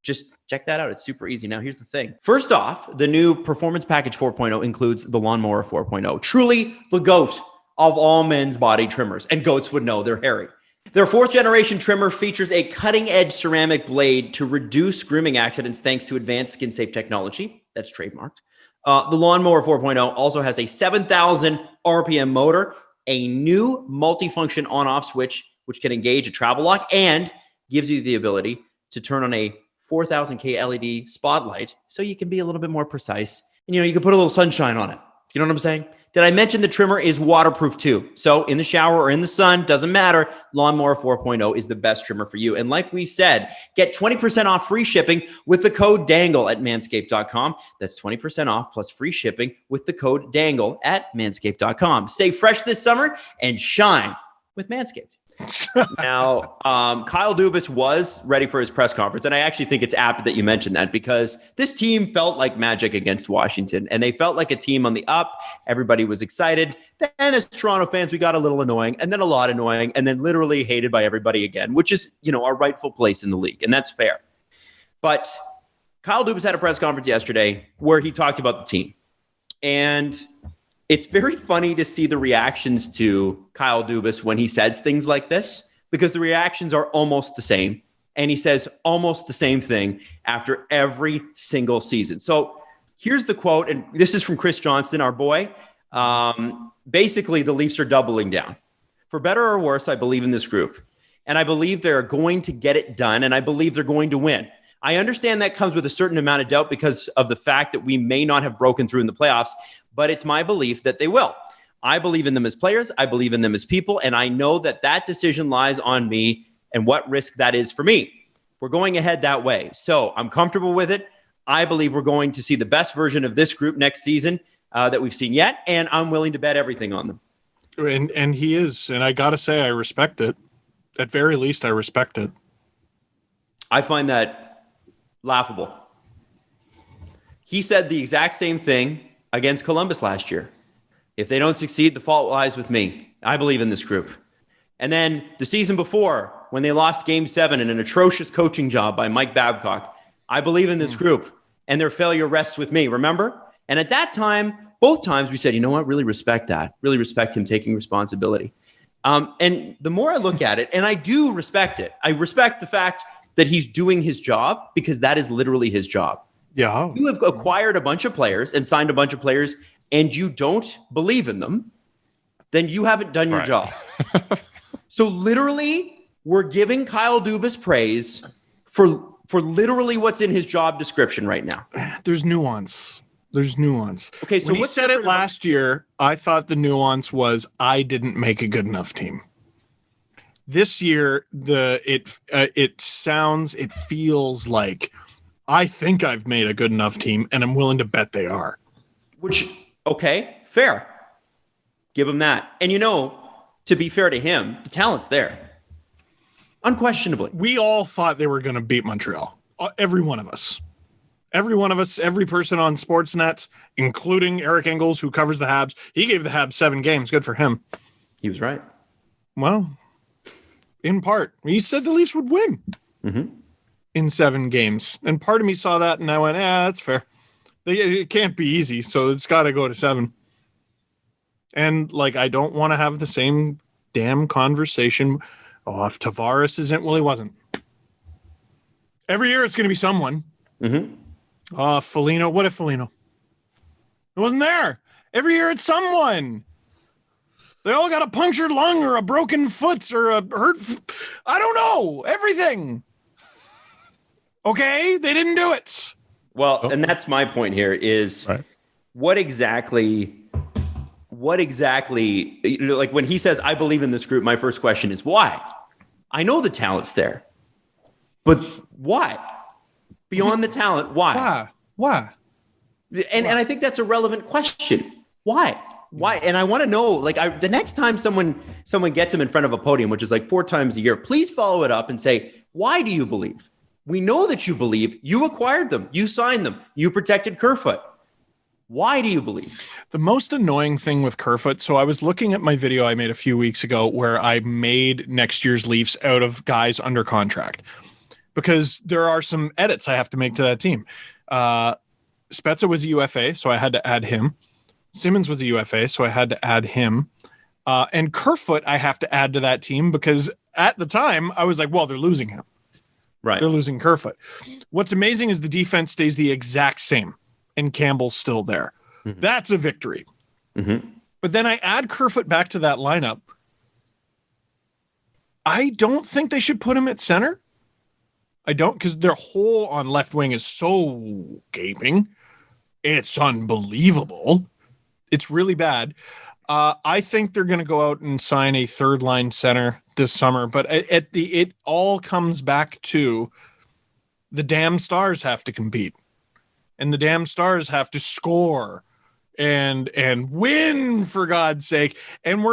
Just check that out. It's super easy. Now, here's the thing. First off, the new Performance Package 4.0 includes the Lawnmower 4.0. Truly the GOAT of all men's body trimmers, and goats would know they're hairy. Their 4th generation trimmer features a cutting-edge ceramic blade to reduce grooming accidents thanks to advanced skin-safe technology. That's trademarked. The Lawnmower 4.0 also has a 7,000 RPM motor, a new multifunction on-off switch, which can engage a travel lock and gives you the ability to turn on a 4,000K LED spotlight so you can be a little bit more precise. And, you can put a little sunshine on it. You know what I'm saying? Did I mention the trimmer is waterproof too? So in the shower or in the sun, doesn't matter. Lawnmower 4.0 is the best trimmer for you. And like we said, get 20% off free shipping with the code DANGLE at manscaped.com. That's 20% off plus free shipping with the code DANGLE at manscaped.com. Stay fresh this summer and shine with Manscaped. Now, Kyle Dubas was ready for his press conference, and I actually think it's apt that you mentioned that because this team felt like magic against Washington, and they felt like a team on the up. Everybody was excited. Then as Toronto fans, we got a little annoying, and then a lot annoying, and then literally hated by everybody again, which is, our rightful place in the league, and that's fair. But Kyle Dubas had a press conference yesterday where he talked about the team, and it's very funny to see the reactions to Kyle Dubas when he says things like this, because the reactions are almost the same. And he says almost the same thing after every single season. So here's the quote, and this is from Chris Johnston, our boy. Basically, the Leafs are doubling down. For better or worse, I believe in this group. And I believe they're going to get it done, and I believe they're going to win. I understand that comes with a certain amount of doubt because of the fact that we may not have broken through in the playoffs, but it's my belief that they will. I believe in them as players. I believe in them as people. And I know that that decision lies on me and what risk that is for me. We're going ahead that way. So I'm comfortable with it. I believe we're going to see the best version of this group next season that we've seen yet. And I'm willing to bet everything on them. And he is. And I got to say, I respect it. At very least, I respect it. I find that laughable. He said the exact same thing against Columbus last year. If they don't succeed, the fault lies with me. I believe in this group. And then the season before, when they lost Game 7 in an atrocious coaching job by Mike Babcock, I believe in this group, and their failure rests with me, remember? And at that time, both times we said, you know what, really respect that. Really respect him taking responsibility. And the more I look at it, and I do respect it, I respect the fact that he's doing his job because that is literally his job. Yeah. You have acquired a bunch of players and signed a bunch of players and you don't believe in them, then you haven't done your job. So literally, we're giving Kyle Dubas praise for literally what's in his job description right now. There's nuance. Okay, so when he said it last year, I thought the nuance was I didn't make a good enough team. This year, it feels like I think I've made a good enough team, and I'm willing to bet they are. Which, okay, fair. Give him that. And to be fair to him, the talent's there. Unquestionably. We all thought they were going to beat Montreal. Every one of us. Every one of us, every person on Sportsnet, including Eric Engels, who covers the Habs. He gave the Habs 7 games. Good for him. He was right. Well, in part. He said the Leafs would win in 7 games. And part of me saw that, and I went, that's fair. It can't be easy, so it's got to go to 7. And, like, I don't want to have the same damn conversation. Oh, if Tavares isn't, well, he wasn't. Every year it's going to be someone. Foligno. What if Foligno? It wasn't there. Every year it's someone. They all got a punctured lung or a broken foot or a hurt. I don't know. Everything. Okay? They didn't do it. Well, and that's my point here is what exactly, like when he says, I believe in this group, my first question is why? I know the talent's there, but why? Beyond the talent, why? Why? And I think that's a relevant question. Why? And I want to know, like, the next time someone gets him in front of a podium, which is like 4 times a year, please follow it up and say, why do you believe? We know that you believe. You acquired them. You signed them. You protected Kerfoot. Why do you believe? The most annoying thing with Kerfoot, so I was looking at my video I made a few weeks ago where I made next year's Leafs out of guys under contract because there are some edits I have to make to that team. Spezza was a UFA, so I had to add him. Simmons was a UFA, so I had to add him. And Kerfoot I have to add to that team because at the time I was like, well, they're losing him. Right. They're losing Kerfoot. What's amazing is the defense stays the exact same and Campbell's still there. That's a victory. But then I add Kerfoot back to that lineup. I don't think they should put him at center. I don't, because their hole on left wing is so gaping. It's unbelievable. It's really bad. I think they're going to go out and sign a 3rd-line center this summer, but it all comes back to the damn Stars have to compete, and the damn Stars have to score and win, for God's sake. And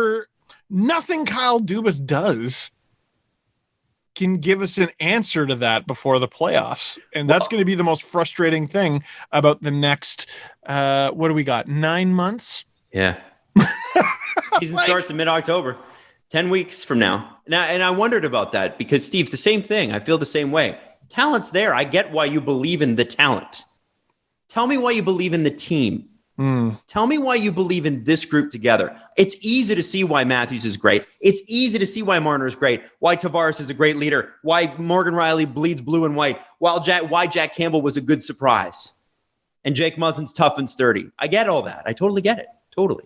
nothing Kyle Dubas does can give us an answer to that before the playoffs. And that's going to be the most frustrating thing about the next, what do we got? 9 months? Yeah. Season starts in mid-October, 10 weeks from now. And I wondered about that because, Steve, the same thing. I feel the same way. Talent's there. I get why you believe in the talent. Tell me why you believe in the team. Tell me why you believe in this group together. It's easy to see why Matthews is great. It's easy to see why Marner is great, why Tavares is a great leader, why Morgan Rielly bleeds blue and white, why Jack Campbell was a good surprise, and Jake Muzzin's tough and sturdy. I get all that. I totally get it. Totally.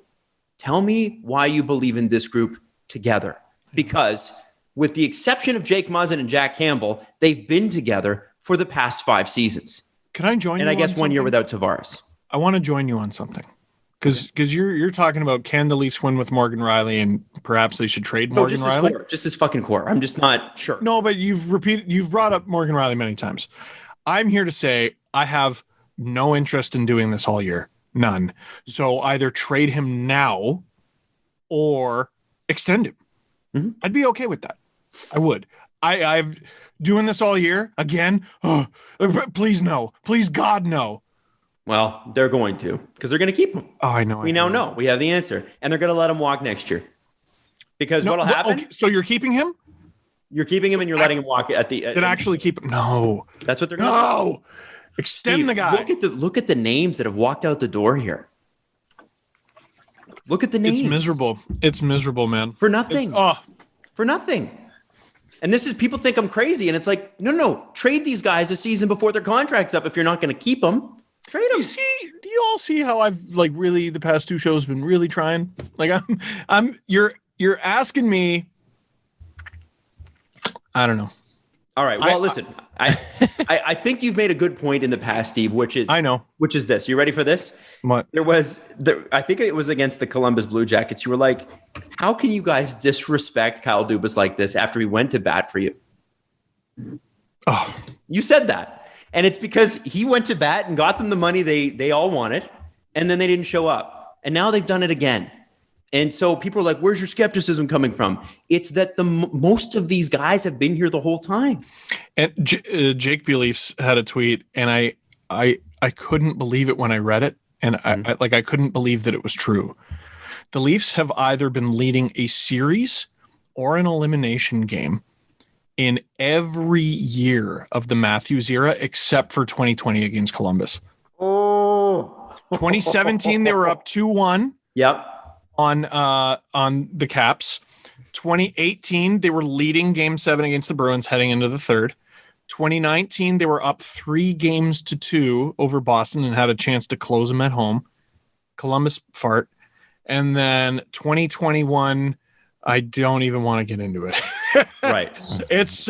Tell me why you believe in this group together. Because with the exception of Jake Muzzin and Jack Campbell, they've been together for the past 5 seasons. Can I join you? And I guess on 1 year something? without Tavares. I want to join you on something. Because you're talking about can the Leafs win with Morgan Rielly and perhaps they should trade Morgan Rielly? Just his fucking core. I'm just not sure. No, but you've brought up Morgan Rielly many times. I'm here to say I have no interest in doing this all year. None. So either trade him now or extend him. I'd be okay with that. I would. I've doing this all year again. Oh, please no. Please God no. Well, they're going to because they're going to keep him. Oh, I know. We now know. We have the answer. And they're going to let him walk next year. Because what'll happen? Okay, so you're keeping him? You're keeping him and you're letting him walk at the Then actually keep him. No. That's what they're going to do. No. Extend the guy. Look at the names that have walked out the door here. Look at the names. It's miserable. It's miserable, man. For nothing. For nothing. And this is, people think I'm crazy. And it's like, no. Trade these guys a season before their contract's up if you're not going to keep them. Trade them. Do you all see how I've like really the past 2 shows been really trying? Like you're asking me. I don't know. All right. Well, listen, I think you've made a good point in the past, Steve, which is this. You ready for this? What? I think it was against the Columbus Blue Jackets. You were like, how can you guys disrespect Kyle Dubas like this after he went to bat for you? Oh, you said that. And it's because he went to bat and got them the money they all wanted, and then they didn't show up. And now they've done it again. And so people are like, where's your skepticism coming from? It's that most of these guys have been here the whole time. And Jake Beliefs had a tweet, and I couldn't believe it when I read it. And I couldn't believe that it was true. The Leafs have either been leading a series or an elimination game in every year of the Matthews era, except for 2020 against Columbus. 2017, they were up 2-1. Yep. On the Caps. 2018, they were leading Game 7 against the Bruins heading into the third. 2019, they were up 3-2 over Boston and had a chance to close them at home. Columbus fart. And then 2021, I don't even want to get into it. Right. It's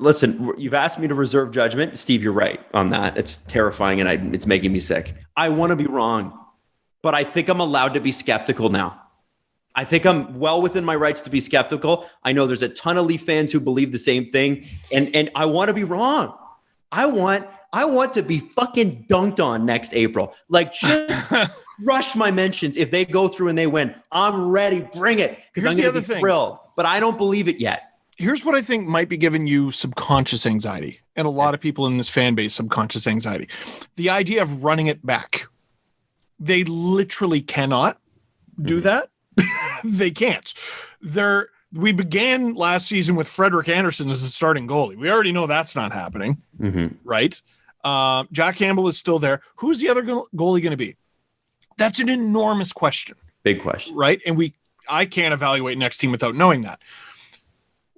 Listen, you've asked me to reserve judgment. Steve, you're right on that. It's terrifying and it's making me sick. I want to be wrong, but I think I'm allowed to be skeptical now. I think I'm well within my rights to be skeptical. I know there's a ton of Leaf fans who believe the same thing, and I want to be wrong. I want to be fucking dunked on next April. Like, just crush my mentions if they go through and they win. I'm ready. Bring it. Because I'm going to be thrilled. But I don't believe it yet. Here's what I think might be giving you subconscious anxiety, and a lot of people in this fan base subconscious anxiety. The idea of running it back. They literally cannot do that. They can't. We began last season with Frederik Andersen as the starting goalie. We already know that's not happening, right? Jack Campbell is still there. Who's the other goalie going to be? That's an enormous question. Big question. Right? And I can't evaluate next team without knowing that.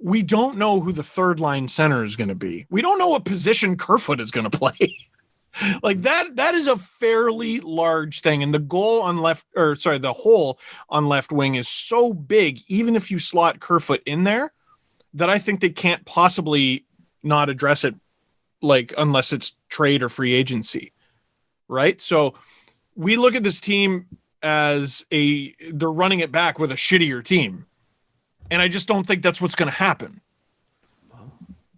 We don't know who the third line center is going to be. We don't know what position Kerfoot is going to play. Like that is a fairly large thing. And the the hole on left wing is so big, even if you slot Kerfoot in there, that I think they can't possibly not address it, like, unless it's trade or free agency. Right. So we look at this team as they're running it back with a shittier team. And I just don't think that's what's going to happen.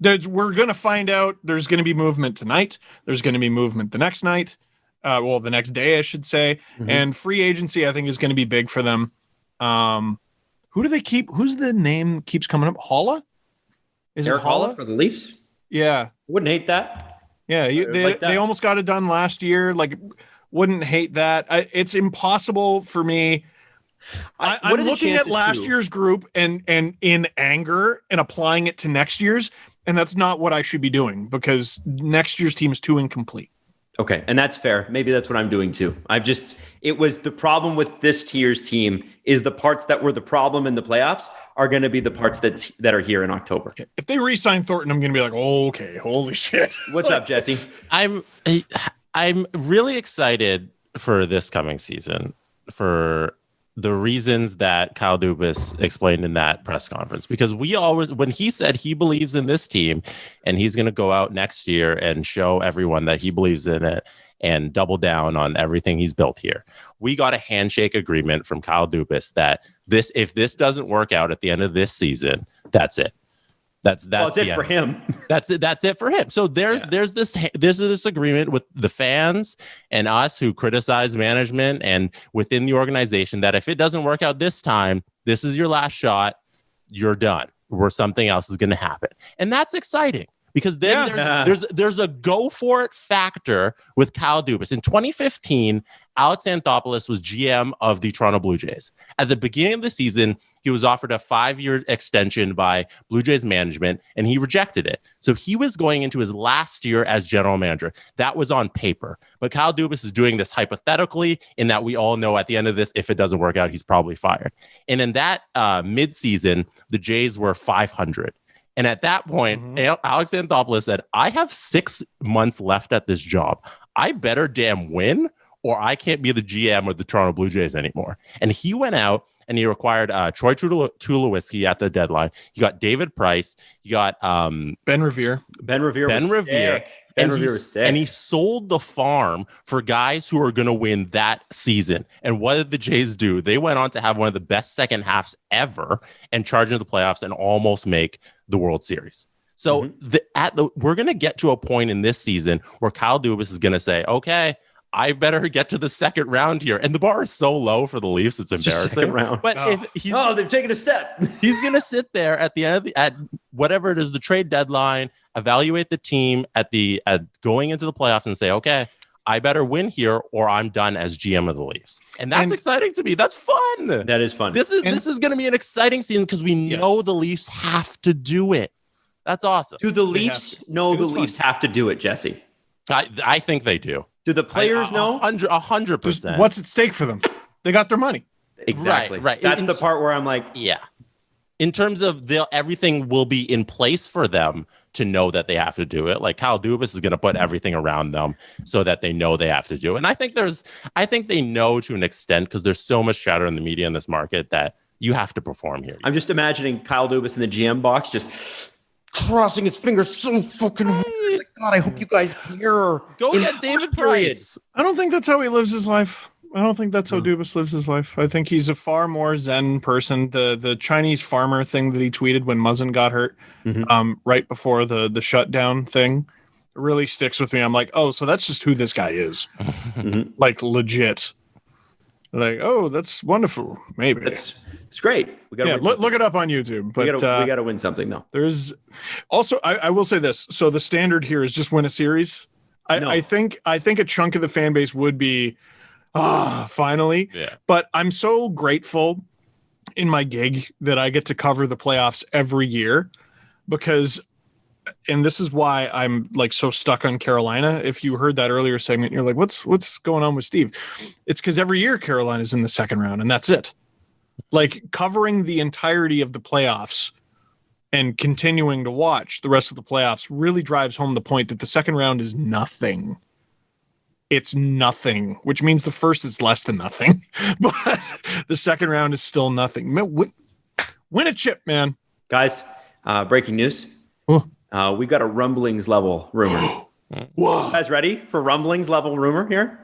We're going to find out. There's going to be movement tonight. There's going to be movement the next night. The next day, I should say. And free agency, I think, is going to be big for them. Who do they keep? Who's the name keeps coming up? Holla? Is Eric it Holla for the Leafs? Yeah. Wouldn't hate that. Yeah. They almost got it done last year. Like, wouldn't hate that. It's impossible for me. I'm looking at last year's group and in anger and applying it to next year's, and that's not what I should be doing because next year's team is too incomplete. Okay, and that's fair. Maybe that's what I'm doing too. It was the problem with this year's team is the parts that were the problem in the playoffs are going to be the parts that are here in October. Okay. If they re-sign Thornton, I'm going to be like, okay, holy shit. What's up, Jesse? I'm really excited for this coming season for the reasons that Kyle Dubas explained in that press conference, because when he said he believes in this team and he's going to go out next year and show everyone that he believes in it and double down on everything he's built here, we got a handshake agreement from Kyle Dubas that if this doesn't work out at the end of this season, that's it. That's it for him. That's it for him. So there's this agreement with the fans and us who criticize management and within the organization that if it doesn't work out this time, this is your last shot. You're done. Or something else is going to happen, and that's exciting because then there's a go for it factor with Kyle Dubas. In 2015, Alex Anthopoulos was GM of the Toronto Blue Jays. At the beginning of the season, he was offered a 5-year extension by Blue Jays management, and he rejected it. So he was going into his last year as general manager. That was on paper. But Kyle Dubas is doing this hypothetically in that we all know at the end of this, if it doesn't work out, he's probably fired. And in that midseason, the Jays were 500. And at that point, Alex Anthopoulos said, I have 6 months left at this job. I better damn win or I can't be the GM of the Toronto Blue Jays anymore. And he went out and he required Troy Tulowitzki at the deadline. You got David Price. You got Ben Revere. Ben Revere was sick. And he sold the farm for guys who are going to win that season. And what did the Jays do? They went on to have one of the best second halves ever and charge into the playoffs and almost make the World Series. So we're going to get to a point in this season where Kyle Dubas is going to say, okay, I better get to the second round here. And the bar is so low for the Leafs, it's embarrassing. Second round. But if he's they've taken a step. he's gonna sit there at the end at whatever it is, the trade deadline, evaluate the team at going into the playoffs and say, okay, I better win here or I'm done as GM of the Leafs. And that's exciting to me. That's fun. That is fun. This is gonna be an exciting season because we know the Leafs have to do it. That's awesome. Do the Leafs know the Leafs have to do it, Jesse? I think they do. Do the players know? 100%. What's at stake for them? They got their money. Exactly. Right. That's the part where I'm like, yeah. In terms of everything will be in place for them to know that they have to do it. Like Kyle Dubas is going to put everything around them so that they know they have to do it. And I think they know to an extent because there's so much chatter in the media in this market that you have to perform here. I'm just imagining Kyle Dubas in the GM box just crossing his fingers so fucking hard. Like, God, I hope you guys care. Go get David Price. I don't think that's how he lives his life. I don't think that's how Dubas lives his life. I think he's a far more zen person. The Chinese farmer thing that he tweeted when Muzzin got hurt, right before the shutdown thing, really sticks with me. I'm like, oh, so that's just who this guy is. Like legit. Like, oh, that's wonderful. Maybe it's great. We got to look it up on YouTube. But we got to win something though. There's also I will say this. So the standard here is just win a series. I think a chunk of the fan base would be finally. Yeah. But I'm so grateful in my gig that I get to cover the playoffs every year because, and this is why I'm like so stuck on Carolina. If you heard that earlier segment, you're like, what's going on with Steve? It's because every year Carolina's in the second round and that's it. Like covering the entirety of the playoffs and continuing to watch the rest of the playoffs really drives home the point that the second round is nothing. It's nothing, which means the first is less than nothing, but the second round is still nothing. Win a chip, man. Guys, breaking news. We got a rumblings level rumor. Whoa. You guys ready for rumblings level rumor here?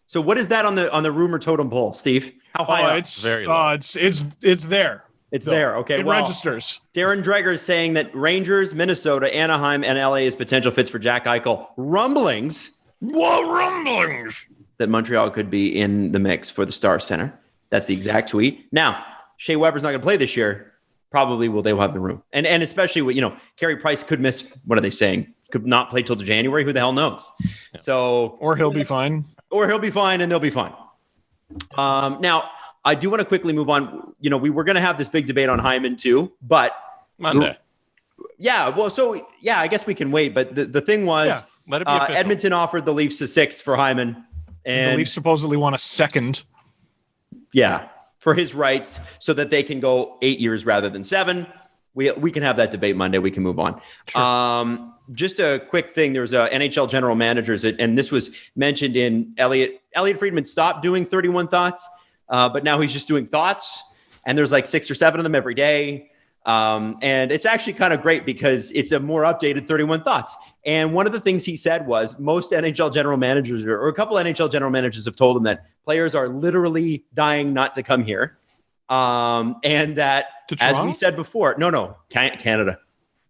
So what is that on the rumor totem pole, Steve? How high up? It's very low. It's there. It's there. Okay. It registers. Darren Dreger is saying that Rangers, Minnesota, Anaheim, and LA is potential fits for Jack Eichel. Rumblings. What rumblings? That Montreal could be in the mix for the Star Center. That's the exact tweet. Now, Shea Weber's not going to play this year. Probably they will have the room. And especially with, Carey Price could miss, what are they saying? Could not play till January. Who the hell knows? Yeah. So, or he'll be fine. Or he'll be fine and they'll be fine. Now, I do want to quickly move on. We were going to have this big debate on Hyman too, but Monday. I guess we can wait. But the thing was, let it be official. Edmonton offered the Leafs a sixth for Hyman. And the Leafs supposedly want a second. Yeah, for his rights so that they can go 8 years rather than 7. We can have that debate Monday. We can move on. Sure. Just a quick thing. There was NHL general managers, and this was mentioned in Elliot Friedman stopped doing 31 thoughts, but now he's just doing thoughts. And there's like 6 or 7 of them every day. And it's actually kind of great because it's a more updated 31 thoughts. And one of the things he said was most NHL general managers or a couple NHL general managers have told him that players are literally dying not to come here. And that, as we said before, Canada.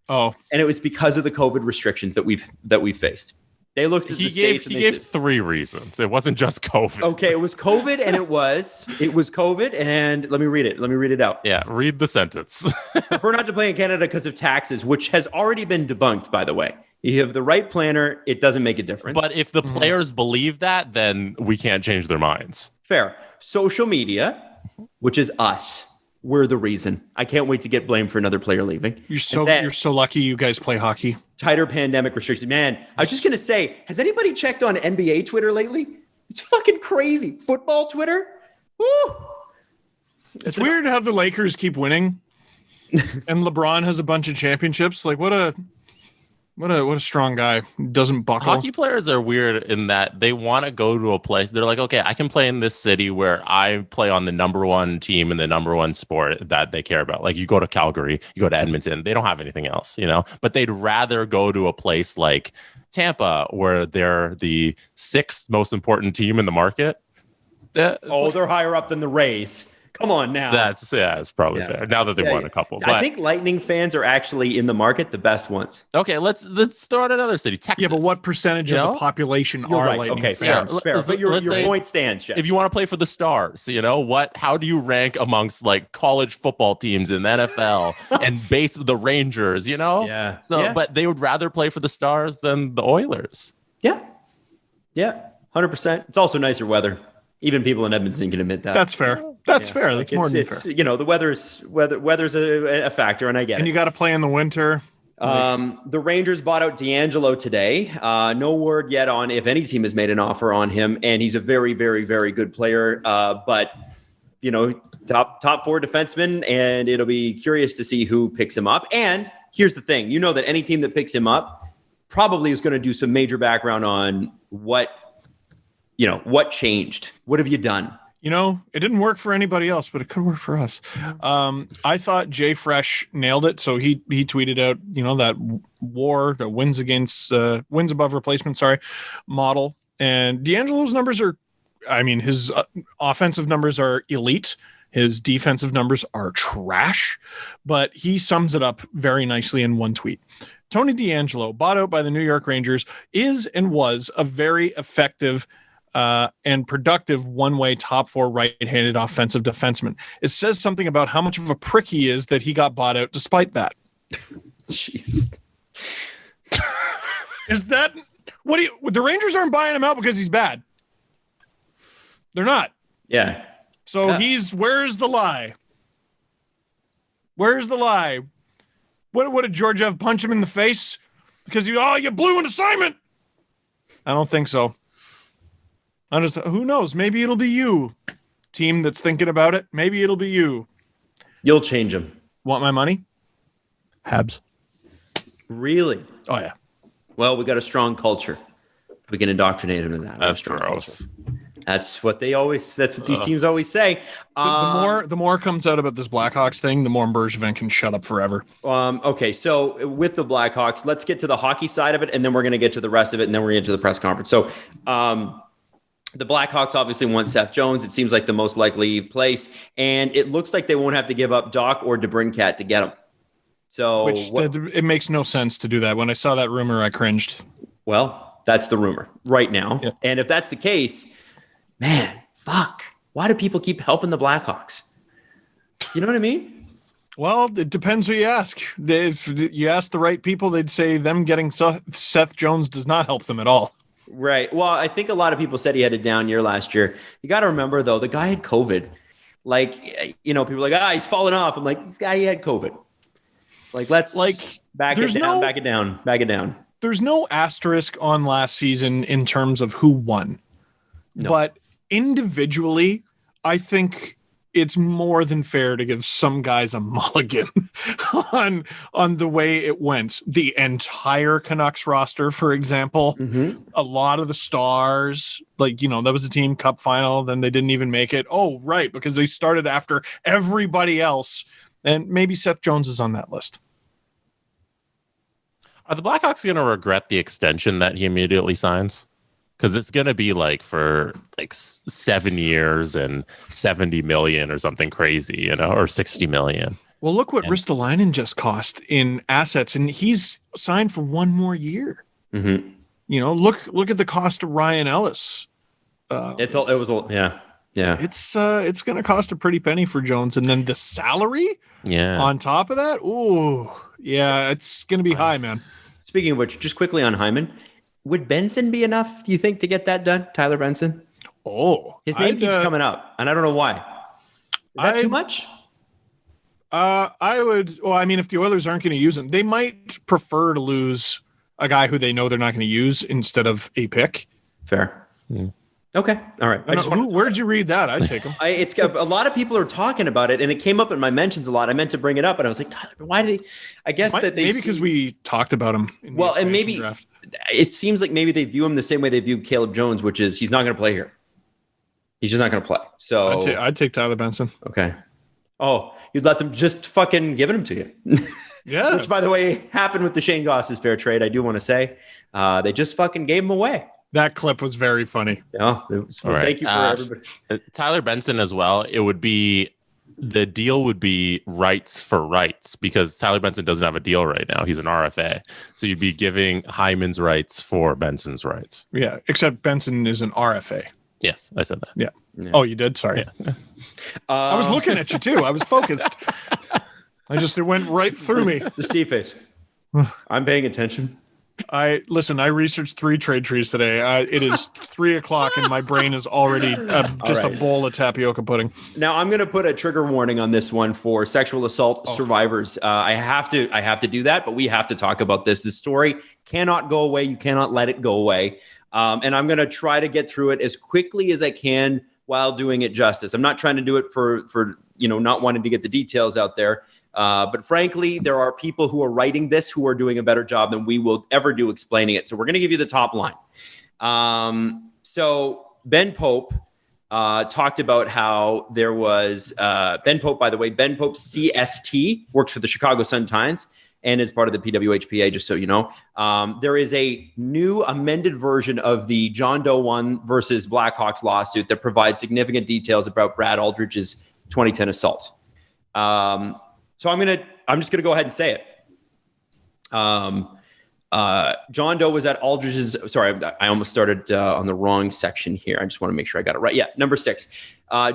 Oh, and it was because of the COVID restrictions that we've faced. They looked at he gave 3 reasons. It wasn't just COVID. Okay, it was COVID, and it was COVID, and let me read it out. Yeah, read the sentence. Prefer not to play in Canada because of taxes, which has already been debunked, by the way. You have the right planner, it doesn't make a difference. But if the players believe that, then we can't change their minds. Fair. Social media, which is us. We're the reason. I can't wait to get blamed for another player leaving. You're so lucky you guys play hockey. Tighter pandemic restrictions. Man, I was just going to say, has anybody checked on NBA Twitter lately? It's fucking crazy. Football Twitter? Woo! It's weird how the Lakers keep winning and LeBron has a bunch of championships. Like what a strong guy. Doesn't buckle. Hockey players are weird in that they want to go to a place. They're like, okay, I can play in this city where I play on the number one team in the number one sport that they care about. Like you go to Calgary, you go to Edmonton, they don't have anything else, but they'd rather go to a place like Tampa where they're the 6th most important team in the market. They're higher up than the Rays. Come on now. It's probably fair. Now that they've won a couple. I think Lightning fans are actually in the market the best ones. Okay, let's throw out another city, Texas. Yeah, but what percentage of the population are right. Lightning fans? Fair. But your point stands, Jesse. If you want to play for the Stars, how do you rank amongst like college football teams in the NFL and base the Rangers, Yeah. So, but they would rather play for the Stars than the Oilers. Yeah. 100%. It's also nicer weather. Even people in Edmonton can admit that. That's fair. That's fair. That's more than fair. The weather's a factor, and I get it. And you got to play in the winter. The Rangers bought out D'Angelo today. No word yet on if any team has made an offer on him, and he's a very, very, very good player. But top four defenseman, and it'll be curious to see who picks him up. And here's the thing: that any team that picks him up probably is going to do some major background on what changed. What have you done? It didn't work for anybody else, but it could work for us. I thought Jay Fresh nailed it. So he tweeted out, that WAR, the wins above replacement, model. And D'Angelo's numbers his offensive numbers are elite. His defensive numbers are trash, but he sums it up very nicely in one tweet. Tony DeAngelo, bought out by the New York Rangers, is and was a very effective and productive one-way top four right-handed offensive defenseman. It says something about how much of a prick he is that he got bought out despite that. Jeez. Is that the Rangers aren't buying him out because he's bad. They're not. Yeah. So where's the lie? Where's the lie? What did Georgiev punch him in the face? Because you blew an assignment. I don't think so. Who knows? Maybe it'll be you, team that's thinking about it. Maybe it'll be you. You'll change him. Want my money? Habs. Really? Oh, yeah. Well, we got a strong culture. We can indoctrinate him in that. That's gross. That's what these teams always say. The more comes out about this Blackhawks thing, the more Bergevin can shut up forever. Okay, so with the Blackhawks, let's get to the hockey side of it, and then we're going to get to the rest of it, and then we're going to get to the press conference. So the Blackhawks obviously want Seth Jones. It seems like the most likely place, and it looks like they won't have to give up Doc or DeBrincat to get him. So it makes no sense to do that. When I saw that rumor, I cringed. Well, that's the rumor right now. Yep. And if that's the case, man, fuck. Why do people keep helping the Blackhawks? You know what I mean? Well, it depends who you ask. If you ask the right people, they'd say them getting Seth Jones does not help them at all. Right. Well, I think a lot of people said he had a down year last year. You got to remember, though, the guy had COVID. People are like, he's falling off. I'm like, this guy, he had COVID. Let's back it down. There's no asterisk on last season in terms of who won. No. But individually, I think it's more than fair to give some guys a mulligan on the way it went. The entire Canucks roster, for example, a lot of the stars, that was a team cup final, then they didn't even make it. Oh, right, because they started after everybody else. And maybe Seth Jones is on that list. Are the Blackhawks going to regret the extension that he immediately signs? Because it's going to be for 7 years and 70 million or something crazy, or 60 million. Well, look what Ristolainen just cost in assets, and he's signed for one more year. Mm-hmm. Look at the cost of Ryan Ellis. It's going to cost a pretty penny for Jones, and then the salary, on top of that, it's going to be high, man. Speaking of which, just quickly on Hyman. Would Benson be enough, do you think, to get that done? Tyler Benson? Oh. His name keeps coming up, and I don't know why. Is that too much? I would. Well, if the Oilers aren't going to use him, they might prefer to lose a guy who they know they're not going to use instead of a pick. Fair. Mm. Okay. All right. Where'd you read that? I'd take him. It's a lot of people are talking about it, and it came up in my mentions a lot. I meant to bring it up, and I was like, Tyler, why do they? I guess maybe because we talked about him. And maybe draft. It seems like maybe they view him the same way they view Caleb Jones, which is he's not going to play here. He's just not going to play. So I'd take Tyler Benson. Okay. Oh, you'd let them just fucking give him to you. Yeah. Which, by the way, happened with the Shane Goss's fair trade. I do want to say they just fucking gave him away. That clip was very funny. Yeah. Thank you for everybody. Tyler Benson as well. It would be the deal would be rights for rights, because Tyler Benson doesn't have a deal right now. He's an RFA. So you'd be giving Hyman's rights for Benson's rights. Yeah, except Benson is an RFA. Yes, I said that. Yeah. Oh, you did? Sorry. Yeah. I was looking at you too. I was focused. It went right through me. The Steve face. I'm paying attention. I researched 3 trade trees today. It is 3:00 and my brain is already just a bowl of tapioca pudding. Now I'm going to put a trigger warning on this one for sexual assault survivors. I have to do that, but we have to talk about this. The story cannot go away. You cannot let it go away. And I'm going to try to get through it as quickly as I can while doing it justice. I'm not trying to do it for not wanting to get the details out there. But frankly, there are people who are writing this who are doing a better job than we will ever do explaining it. So we're going to give you the top line. So Ben Pope talked about how there was Ben Pope, by the way, Ben Pope CST works for the Chicago Sun-Times and is part of the PWHPA, just so you know. There is a new amended version of the John Doe 1 versus Blackhawks lawsuit that provides significant details about Brad Aldridge's 2010 assault. So I'm just gonna go ahead and say it. John Doe was at Aldridge's. Sorry, I almost started on the wrong section here. I just want to make sure I got it right. Yeah, number 6.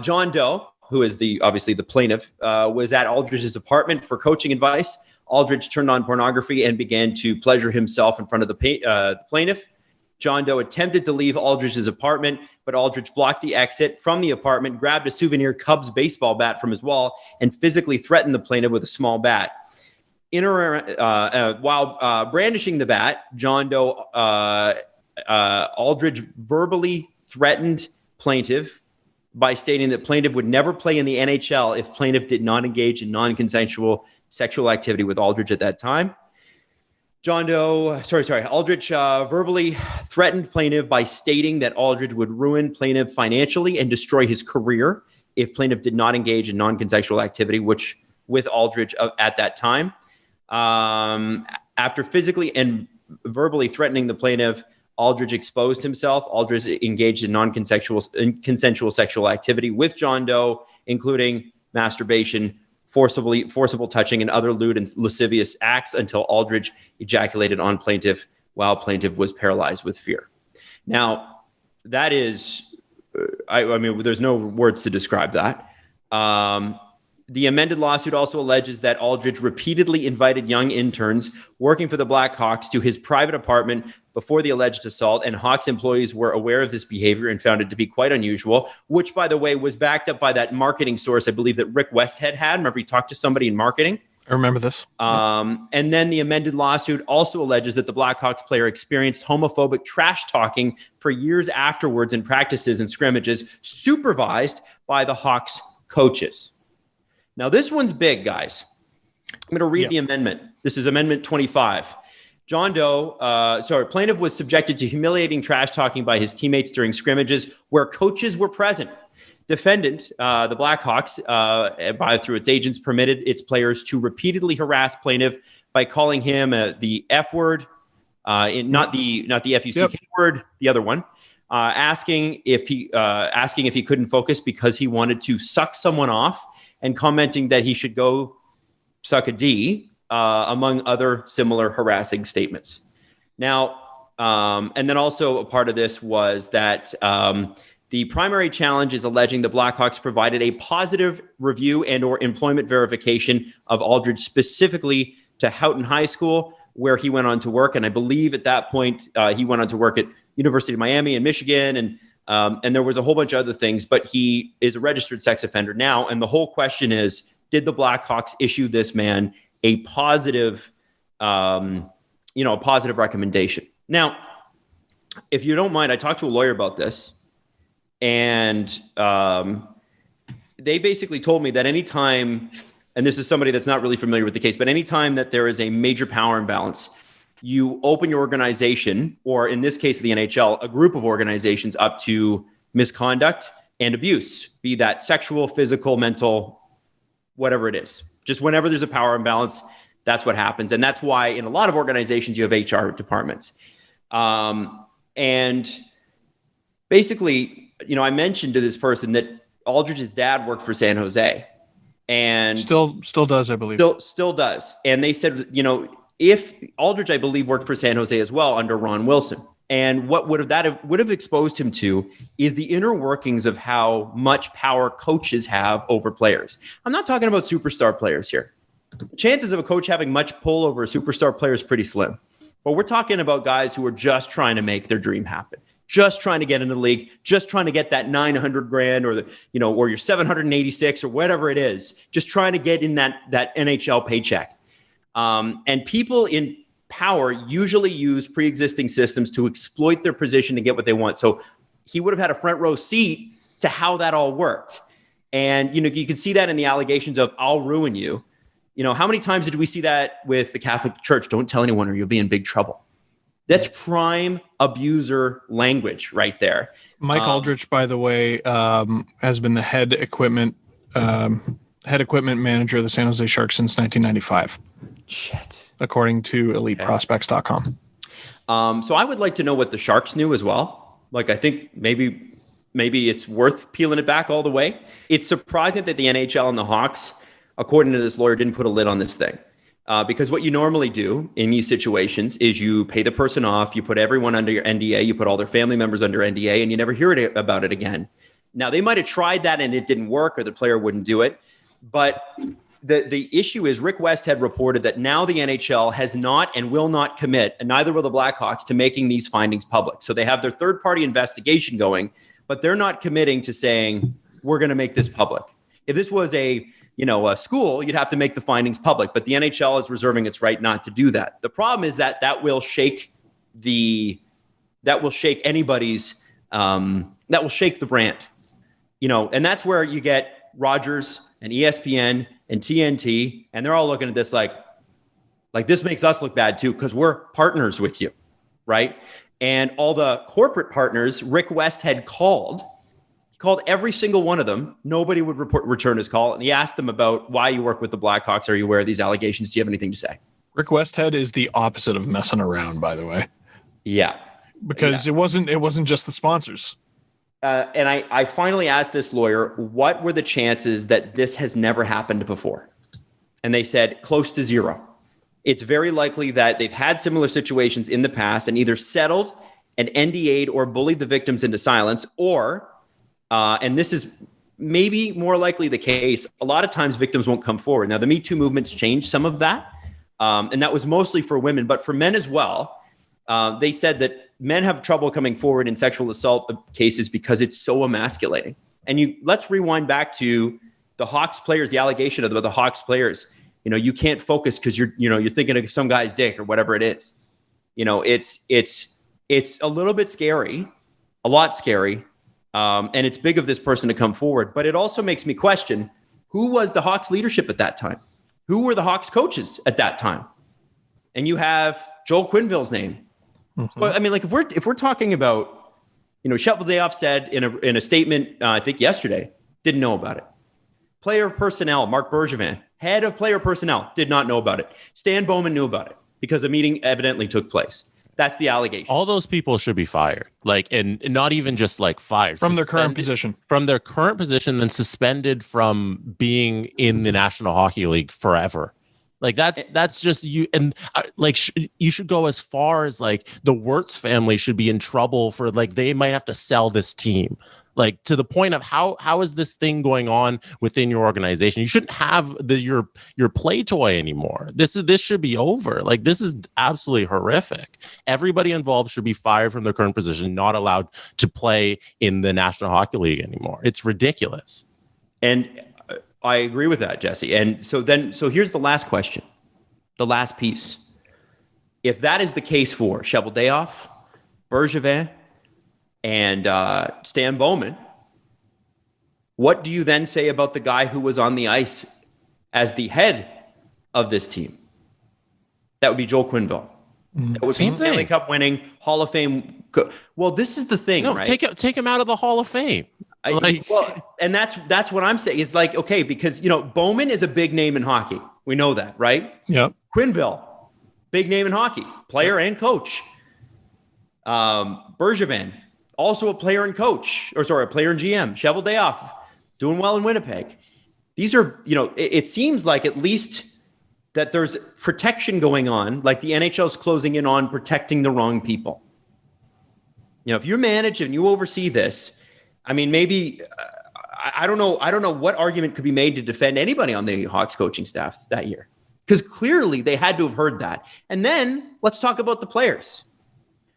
John Doe, who is obviously the plaintiff, was at Aldridge's apartment for coaching advice. Aldridge turned on pornography and began to pleasure himself in front of the plaintiff. John Doe attempted to leave Aldridge's apartment, but Aldridge blocked the exit from the apartment, grabbed a souvenir Cubs baseball bat from his wall, and physically threatened the plaintiff with a small bat. While brandishing the bat, John Doe, Aldridge verbally threatened plaintiff by stating that plaintiff would never play in the NHL if plaintiff did not engage in non-consensual sexual activity with Aldridge at that time. Aldridge verbally threatened plaintiff by stating that Aldridge would ruin plaintiff financially and destroy his career if plaintiff did not engage in non-consensual activity, which with Aldridge at that time. After physically and verbally threatening the plaintiff, Aldridge exposed himself. Aldridge engaged in consensual sexual activity with John Doe, including masturbation, forcible touching, and other lewd and lascivious acts until Aldridge ejaculated on plaintiff while plaintiff was paralyzed with fear. Now, that is, I mean, there's no words to describe that. The amended lawsuit also alleges that Aldridge repeatedly invited young interns working for the Blackhawks to his private apartment before the alleged assault, and Hawks employees were aware of this behavior and found it to be quite unusual, which, by the way, was backed up by that marketing source, I believe, that Rick Westhead had. Remember, he talked to somebody in marketing? I remember this. And then the amended lawsuit also alleges that the Blackhawks player experienced homophobic trash talking for years afterwards in practices and scrimmages, supervised by the Hawks coaches. Now, this one's big, guys. I'm going to read the amendment. This is Amendment 25. Plaintiff was subjected to humiliating trash talking by his teammates during scrimmages where coaches were present. Defendant, the Blackhawks, through its agents, permitted its players to repeatedly harass plaintiff by calling him the F word, not the FUCK word, the other one, asking if he couldn't focus because he wanted to suck someone off, and commenting that he should go suck a D, among other similar harassing statements. Now, and then also a part of this was that the primary challenge is alleging the Blackhawks provided a positive review and or employment verification of Aldridge specifically to Houghton High School, where he went on to work. And I believe at that point, he went on to work at University of Miami and Michigan, and there was a whole bunch of other things, but he is a registered sex offender now. And the whole question is, did the Blackhawks issue this man a positive recommendation? Now, if you don't mind, I talked to a lawyer about this, and they basically told me that anytime, and this is somebody that's not really familiar with the case, but anytime that there is a major power imbalance, you open your organization, or in this case of the NHL, a group of organizations, up to misconduct and abuse, be that sexual, physical, mental, whatever it is. Just whenever there's a power imbalance, that's what happens. And that's why in a lot of organizations, you have HR departments. And basically, I mentioned to this person that Aldridge's dad worked for San Jose. And still does, I believe. Still does. And they said, if Aldridge, I believe, worked for San Jose as well under Ron Wilson. And what would have exposed him to is the inner workings of how much power coaches have over players. I'm not talking about superstar players here. The chances of a coach having much pull over a superstar player is pretty slim. But we're talking about guys who are just trying to make their dream happen, just trying to get into the league, just trying to get that $900,000 or your 786 or whatever it is, just trying to get in that NHL paycheck. And people in power usually use pre-existing systems to exploit their position to get what they want. So he would have had a front row seat to how that all worked. And, you can see that in the allegations of "I'll ruin you." How many times did we see that with the Catholic Church? Don't tell anyone or you'll be in big trouble. That's prime abuser language right there. Mike Aldrich, by the way, has been the head equipment manager of the San Jose Sharks since 1995. Shit. According to EliteProspects.com. So I would like to know what the Sharks knew as well. Like, I think maybe it's worth peeling it back all the way. It's surprising that the NHL and the Hawks, according to this lawyer, didn't put a lid on this thing. Because what you normally do in these situations is you pay the person off, you put everyone under your NDA, you put all their family members under NDA, and you never hear about it again. Now, they might have tried that and it didn't work, or the player wouldn't do it. But the issue is Rick Westhead reported that now the NHL has not and will not commit, and neither will the Blackhawks, to making these findings public. So they have their third-party investigation going, but they're not committing to saying, we're going to make this public. If this was a school, you'd have to make the findings public, but the NHL is reserving its right not to do that. The problem is that will shake anybody's, that will shake the brand, and that's where you get Rogers and ESPN and TNT, and they're all looking at this like this makes us look bad too, because we're partners with you, right? And all the corporate partners, Rick Westhead called every single one of them. Nobody would return his call. And he asked them about why you work with the Blackhawks. Are you aware of these allegations? Do you have anything to say? Rick Westhead is the opposite of messing around, by the way. Yeah. Because it wasn't just the sponsors. And I finally asked this lawyer, what were the chances that this has never happened before? And they said close to zero. It's very likely that they've had similar situations in the past and either settled and NDA'd or bullied the victims into silence, or and this is maybe more likely the case, a lot of times victims won't come forward. Now, the Me Too movement's changed some of that, and that was mostly for women, but for men as well. They said that men have trouble coming forward in sexual assault cases because it's so emasculating. And let's rewind back to the Hawks players, the allegation about the Hawks players. You can't focus because you're thinking of some guy's dick or whatever it is. It's a little bit scary, a lot scary. And it's big of this person to come forward, but it also makes me question, who was the Hawks leadership at that time? Who were the Hawks coaches at that time? And you have Joel Quenneville's name. Mm-hmm. Well, I mean, like if we're talking about, Cheveldayoff said in a statement, I think yesterday, didn't know about it. Player personnel, Mark Bergevin, head of player personnel, did not know about it. Stan Bowman knew about it because a meeting evidently took place. That's the allegation. All those people should be fired, and not even just fired from their current position, then suspended from being in the National Hockey League forever. That's just you. And you should go as far as the Wirtz family should be in trouble for they might have to sell this team. To the point of how is this thing going on within your organization? You shouldn't have your play toy anymore. This should be over. This is absolutely horrific. Everybody involved should be fired from their current position, not allowed to play in the National Hockey League anymore. It's ridiculous. And I agree with that, Jesse. And so here's the last question, the last piece. If that is the case for Cheveldayoff, Bergevin, and Stan Bowman, what do you then say about the guy who was on the ice as the head of this team? That would be Joel Quenneville. That would be Stanley Cup winning Hall of Fame. Well, this is the thing, right? Take him out of the Hall of Fame. And that's what I'm saying is okay, because Bowman is a big name in hockey. We know that, right? Yeah. Quenneville, big name in hockey, player and coach. Bergevin, also a player and coach, a player and GM. Cheveldayoff, doing well in Winnipeg. these are, it seems like at least that there's protection going on, like the NHL is closing in on protecting the wrong people. If you manage and you oversee this, I mean, maybe I don't know what argument could be made to defend anybody on the Hawks coaching staff that year, because clearly they had to have heard that. And then let's talk about the players.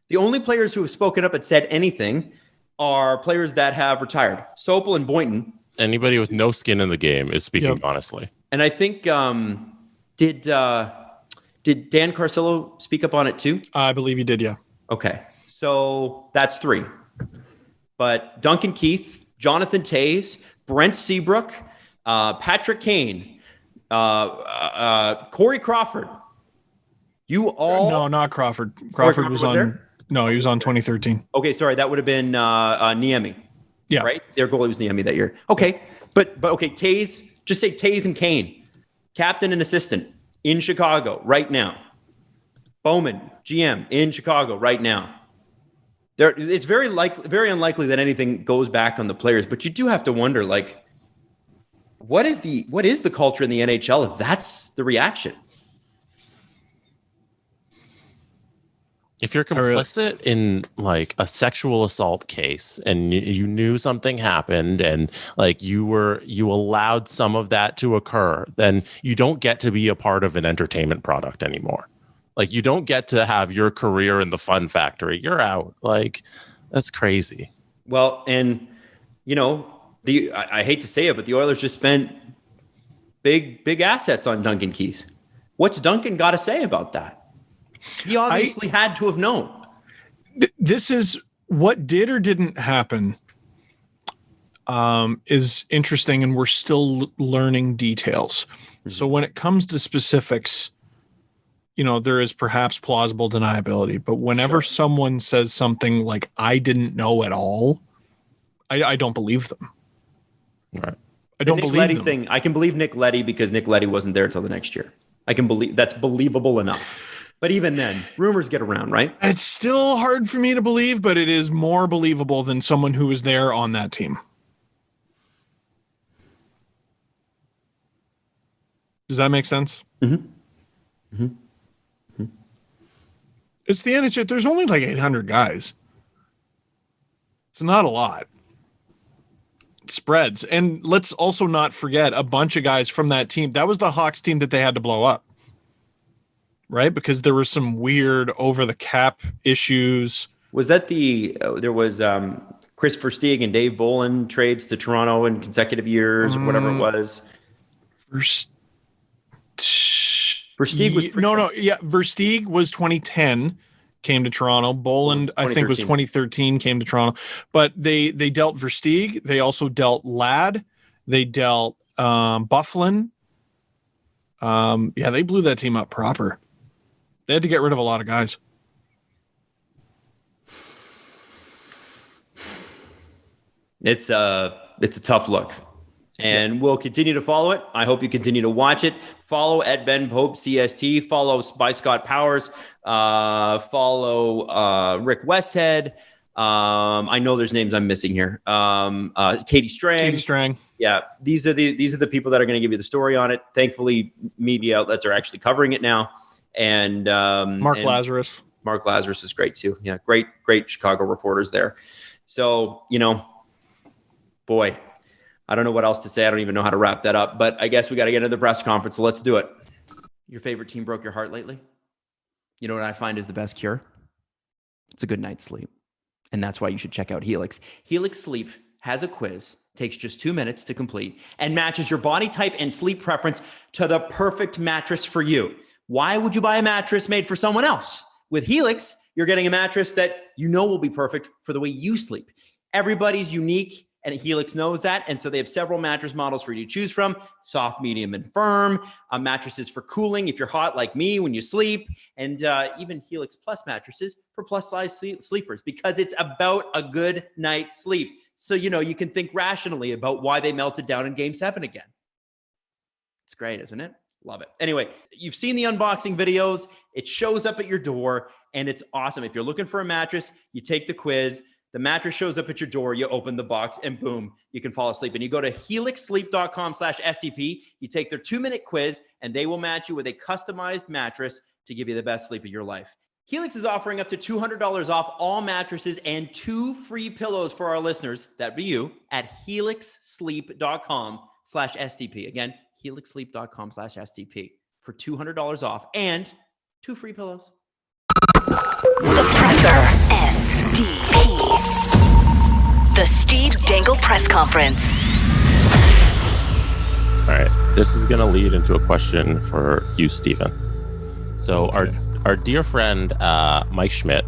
The only players who have spoken up and said anything are players that have retired. Sopel and Boynton. Anybody with no skin in the game is speaking honestly. And I think did Dan Carcillo speak up on it too? I believe he did, yeah. Okay. So that's 3. But Duncan Keith, Jonathan Toews, Brent Seabrook, Patrick Kane, Corey Crawford. You all... No, not Crawford. Crawford was on... There? No, he was on 2013. Okay, sorry. That would have been Niemi. Yeah. Right? Their goalie was Niemi that year. Okay. But okay, Toews, just say Toews and Kane, captain and assistant in Chicago right now. Bowman, GM in Chicago right now. It's very unlikely that anything goes back on the players, but you do have to wonder, like, what is the culture in the NHL if that's the reaction? If you're complicit in like a sexual assault case and you knew something happened and like you allowed some of that to occur, then you don't get to be a part of an entertainment product anymore. Like you don't get to have your career in the Fun Factory. You're out. Like that's crazy. Well, and I hate to say it, but the Oilers just spent big assets on Duncan Keith. What's Duncan got to say about that? He obviously had to have known. This is what did or didn't happen is interesting, and we're still learning details. Mm-hmm. So when it comes to specifics, there is perhaps plausible deniability. But whenever someone says something like, I didn't know at all, I don't believe them. Right. I don't believe them. Thing, I can believe Nick Leddy because Nick Leddy wasn't there until the next year. I can believe that's believable enough. But even then, rumors get around, right? It's still hard for me to believe, but it is more believable than someone who was there on that team. Does that make sense? Mm-hmm. Mm-hmm. Mm-hmm. It's the NHL. There's only like 800 guys. It's not a lot. It spreads. And let's also not forget a bunch of guys from that team. That was the Hawks team that they had to blow up. Right? Because there were some weird over the cap issues. Was that there was Chris Versteeg and Dave Bolin trades to Toronto in consecutive years or whatever it was? Versteeg was Versteeg was 2010, came to Toronto. Bolin, I think, was 2013, came to Toronto. But they dealt Versteeg. They also dealt Ladd. They dealt Bufflin. They blew that team up proper. They had to get rid of a lot of guys. It's a tough look. And we'll continue to follow it. I hope you continue to watch it. Follow at Ben Pope CST. Follow by Scott Powers. Follow Rick Westhead. I know there's names I'm missing here. Katie Strang. Yeah, these are the people that are going to give you the story on it. Thankfully, media outlets are actually covering it now. And Mark Lazarus. Mark Lazarus is great too. Yeah, great Chicago reporters there. So, boy, I don't know what else to say. I don't even know how to wrap that up, but I guess we got to get into the press conference. So let's do it. Your favorite team broke your heart lately? You know what I find is the best cure? It's a good night's sleep. And that's why you should check out Helix. Helix Sleep has a quiz, takes just 2 minutes to complete, and matches your body type and sleep preference to the perfect mattress for you. Why would you buy a mattress made for someone else? With Helix, you're getting a mattress that you know will be perfect for the way you sleep. Everybody's unique, and Helix knows that. And so they have several mattress models for you to choose from: soft, medium, and firm. Mattresses for cooling if you're hot like me when you sleep. And even Helix Plus mattresses for plus-size sleepers, because it's about a good night's sleep. So, you can think rationally about why they melted down in Game 7 again. It's great, isn't it? Love it. Anyway, you've seen the unboxing videos. It shows up at your door, and it's awesome. If you're looking for a mattress, you take the quiz. The mattress shows up at your door. You open the box and boom, you can fall asleep. And you go to helixsleep.com/STP. You take their 2-minute quiz and they will match you with a customized mattress to give you the best sleep of your life. Helix is offering up to $200 off all mattresses and 2 free pillows for our listeners. That'd be you at helixsleep.com/STP. Again, helixsleep.com/STP for $200 off and 2 free pillows. The Presser. SDP. The Steve Dangle Press Conference. All right. This is going to lead into a question for you, Steven. So our dear friend, Mike Schmidt,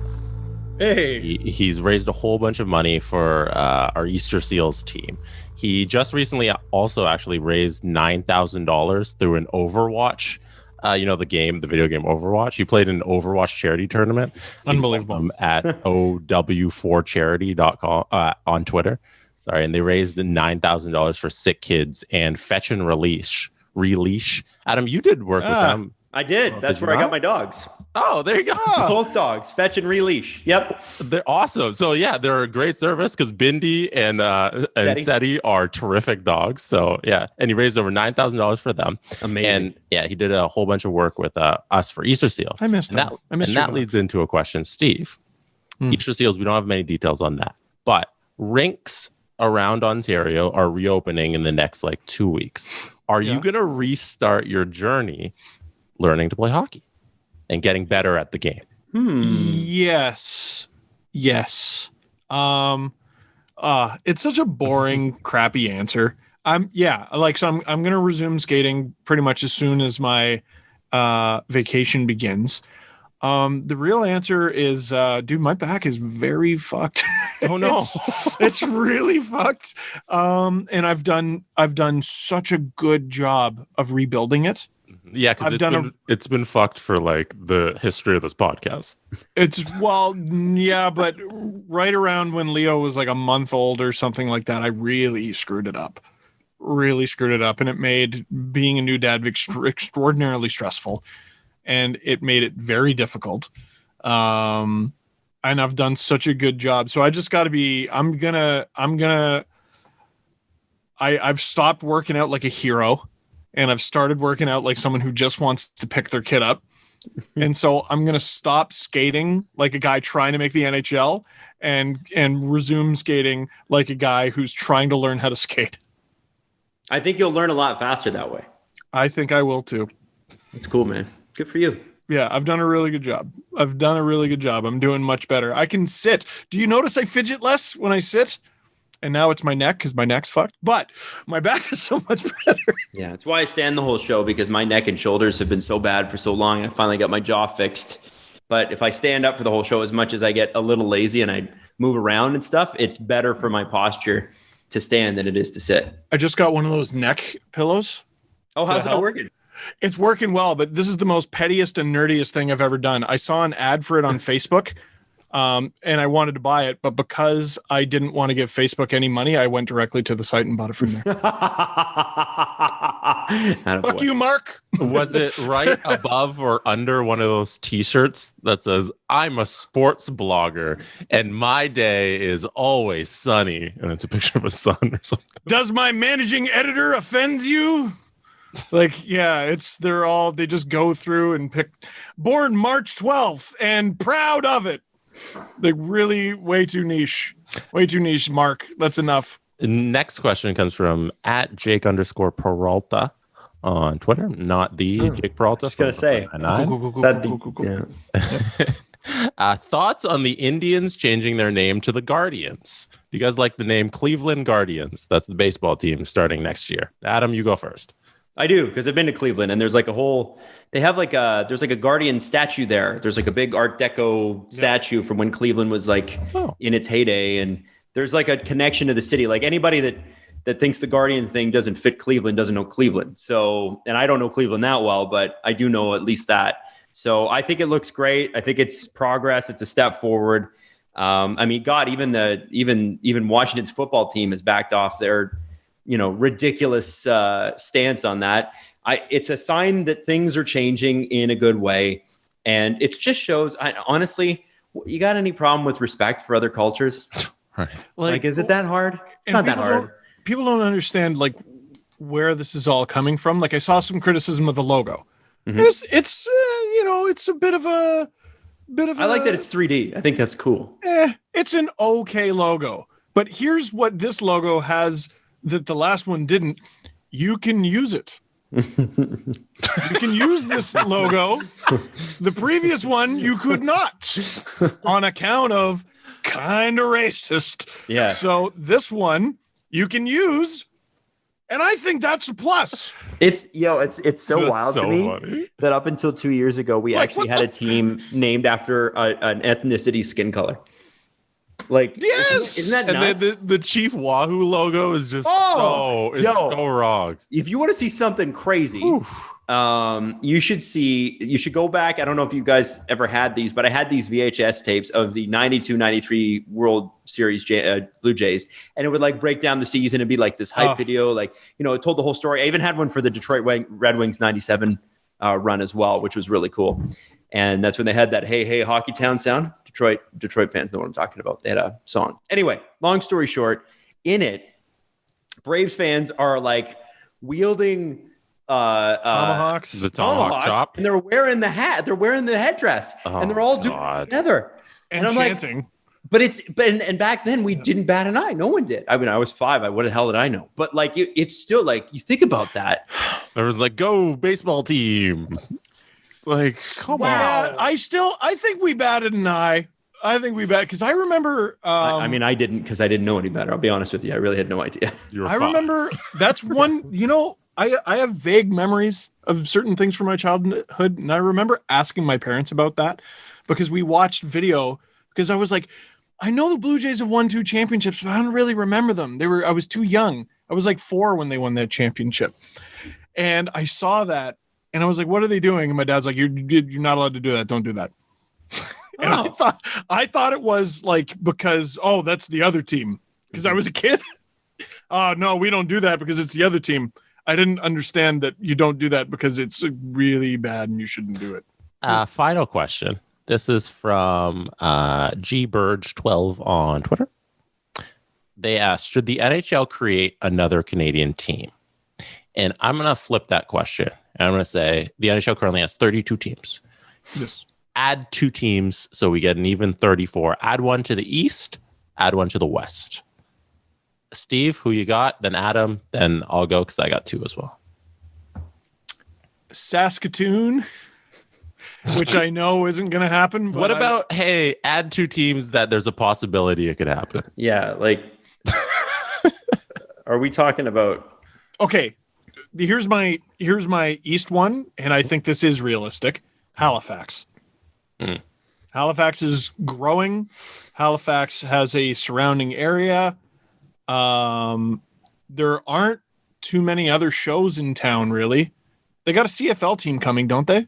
he's raised a whole bunch of money for our Easter Seals team. He just recently also actually raised $9,000 through an Overwatch. The video game Overwatch. He played in an Overwatch charity tournament. Unbelievable. At OW4charity.com on Twitter. Sorry. And they raised $9,000 for sick kids and fetch and release. Adam, you did work with them. I did. That's where I got my dogs. Oh, there you go. Both dogs, fetch and releash. Yep. They're awesome. So yeah, they're a great service because Bindi and Seti are terrific dogs. So yeah, and he raised over $9,000 for them. Amazing. And yeah, he did a whole bunch of work with us for Easter Seals. I missed that. That leads into a question, Steve. Easter Seals, we don't have many details on that, but rinks around Ontario are reopening in the next 2 weeks. Are you going to restart your journey learning to play hockey and getting better at the game? Yes. It's such a boring, crappy answer. I'm going to resume skating pretty much as soon as my vacation begins. The real answer is, dude, my back is very fucked. Oh no. it's really fucked. And I've done such a good job of rebuilding it. Yeah, because it's been fucked for the history of this podcast. But right around when Leo was a month old or something like that, I really screwed it up. And it made being a new dad extraordinarily stressful, and it made it very difficult. And I've done such a good job, so I just got to be. I've stopped working out like a hero. And I've started working out like someone who just wants to pick their kid up. And so I'm going to stop skating like a guy trying to make the NHL and resume skating like a guy who's trying to learn how to skate. I think you'll learn a lot faster that way. I think I will too. That's cool, man. Good for you. Yeah, I've done a really good job. I'm doing much better. I can sit. Do you notice I fidget less when I sit? And now it's my neck because my neck's fucked. But my back is so much better. Yeah, that's why I stand the whole show, because my neck and shoulders have been so bad for so long. I finally got my jaw fixed. But if I stand up for the whole show, as much as I get a little lazy and I move around and stuff, it's better for my posture to stand than it is to sit. I just got one of those neck pillows. Oh, how's that working? It's working well, but this is the most pettiest and nerdiest thing I've ever done. I saw an ad for it on Facebook. And I wanted to buy it, but because I didn't want to give Facebook any money, I went directly to the site and bought it from there. Fuck you, Mark. Was it right above or under one of those t-shirts that says, "I'm a sports blogger and my day is always sunny," and it's a picture of a sun or something? Does my managing editor offend you? They just go through and pick born March 12th and proud of it. Really way too niche, Mark. That's enough. Next question comes from @Jake_Peralta on Twitter. Not the Jake Peralta. I was going to say. Thoughts on the Indians changing their name to the Guardians? Do you guys like the name Cleveland Guardians? That's the baseball team starting next year. Adam, you go first. I do, because I've been to Cleveland, and there's there's a Guardian statue there. There's a big Art Deco statue from when Cleveland was in its heyday. And there's a connection to the city. Anybody that thinks the Guardian thing doesn't fit Cleveland doesn't know Cleveland. So, and I don't know Cleveland that well, but I do know at least that. So I think it looks great. I think it's progress. It's a step forward. Even Washington's football team has backed off their ridiculous stance on that. It's a sign that things are changing in a good way. And it just shows, honestly, you got any problem with respect for other cultures? Right. Like, is it that hard? And Not that hard. People don't understand like where this is all coming from. Like I saw some criticism of the logo. Mm-hmm. It's it's a bit of a I like that it's 3D. I think that's cool. It's an okay logo. But here's what this logo has that the last one didn't. You can use it. You can use this logo. The previous one you could not on account of kind of racist. Yeah. So this one you can use, and I think that's a plus. It's so That's wild so to me funny. that up until 2 years ago, we Like, actually what had a team named after an ethnicity skin color. Like, Yes! isn't that And nuts? the Chief Wahoo logo is just so wrong. If you want to see something crazy, you should go back. I don't know if you guys ever had these, but I had these VHS tapes of the 92-93 World Series Blue Jays, and it would like break down the season and be like this hype video. Like, it told the whole story. I even had one for the Detroit Red Wings 97 run as well, which was really cool. And that's when they had that "Hey Hey Hockey Town" sound. Detroit fans know what I'm talking about. They had a song. Anyway, long story short, in it, Braves fans are like wielding Tomahawks. The tomahawk chop. and they're wearing the hat. They're wearing the headdress, and they're all doing it together. And I'm chanting. Like, but back then we didn't bat an eye. No one did. I mean, I was 5. What the hell did I know? But like, it's still like you think about that. There was like, go baseball team. Like, come on. I think we batted an eye. I think we batted because I remember. I mean, I didn't because I didn't know any better. I'll be honest with you. I really had no idea. I remember that's one. I have vague memories of certain things from my childhood, and I remember asking my parents about that because we watched video. Because I was like, I know the Blue Jays have won 2 championships, but I don't really remember them. I was too young. I was like 4 when they won that championship, and I saw that. And I was like, what are they doing? And my dad's like, you're not allowed to do that. Don't do that. And I thought it was like, because, that's the other team. Because I was a kid. No, we don't do that because it's the other team. I didn't understand that you don't do that because it's really bad and you shouldn't do it. Final question. This is from GBurge12 on Twitter. They asked, should the NHL create another Canadian team? And I'm going to flip that question. And I'm going to say the NHL currently has 32 teams. Yes. Add 2 teams so we get an even 34. Add 1 to the East. Add 1 to the West. Steve, who you got? Then Adam. Then I'll go because I got 2 as well. Saskatoon, which I know isn't going to happen. But What about, hey, add 2 teams that there's a possibility it could happen? Yeah, like, are we talking about? Okay. Here's my East one, and I think this is realistic. Halifax. Halifax is growing. Halifax has a surrounding area. There aren't too many other shows in town, really. They got a CFL team coming, don't they?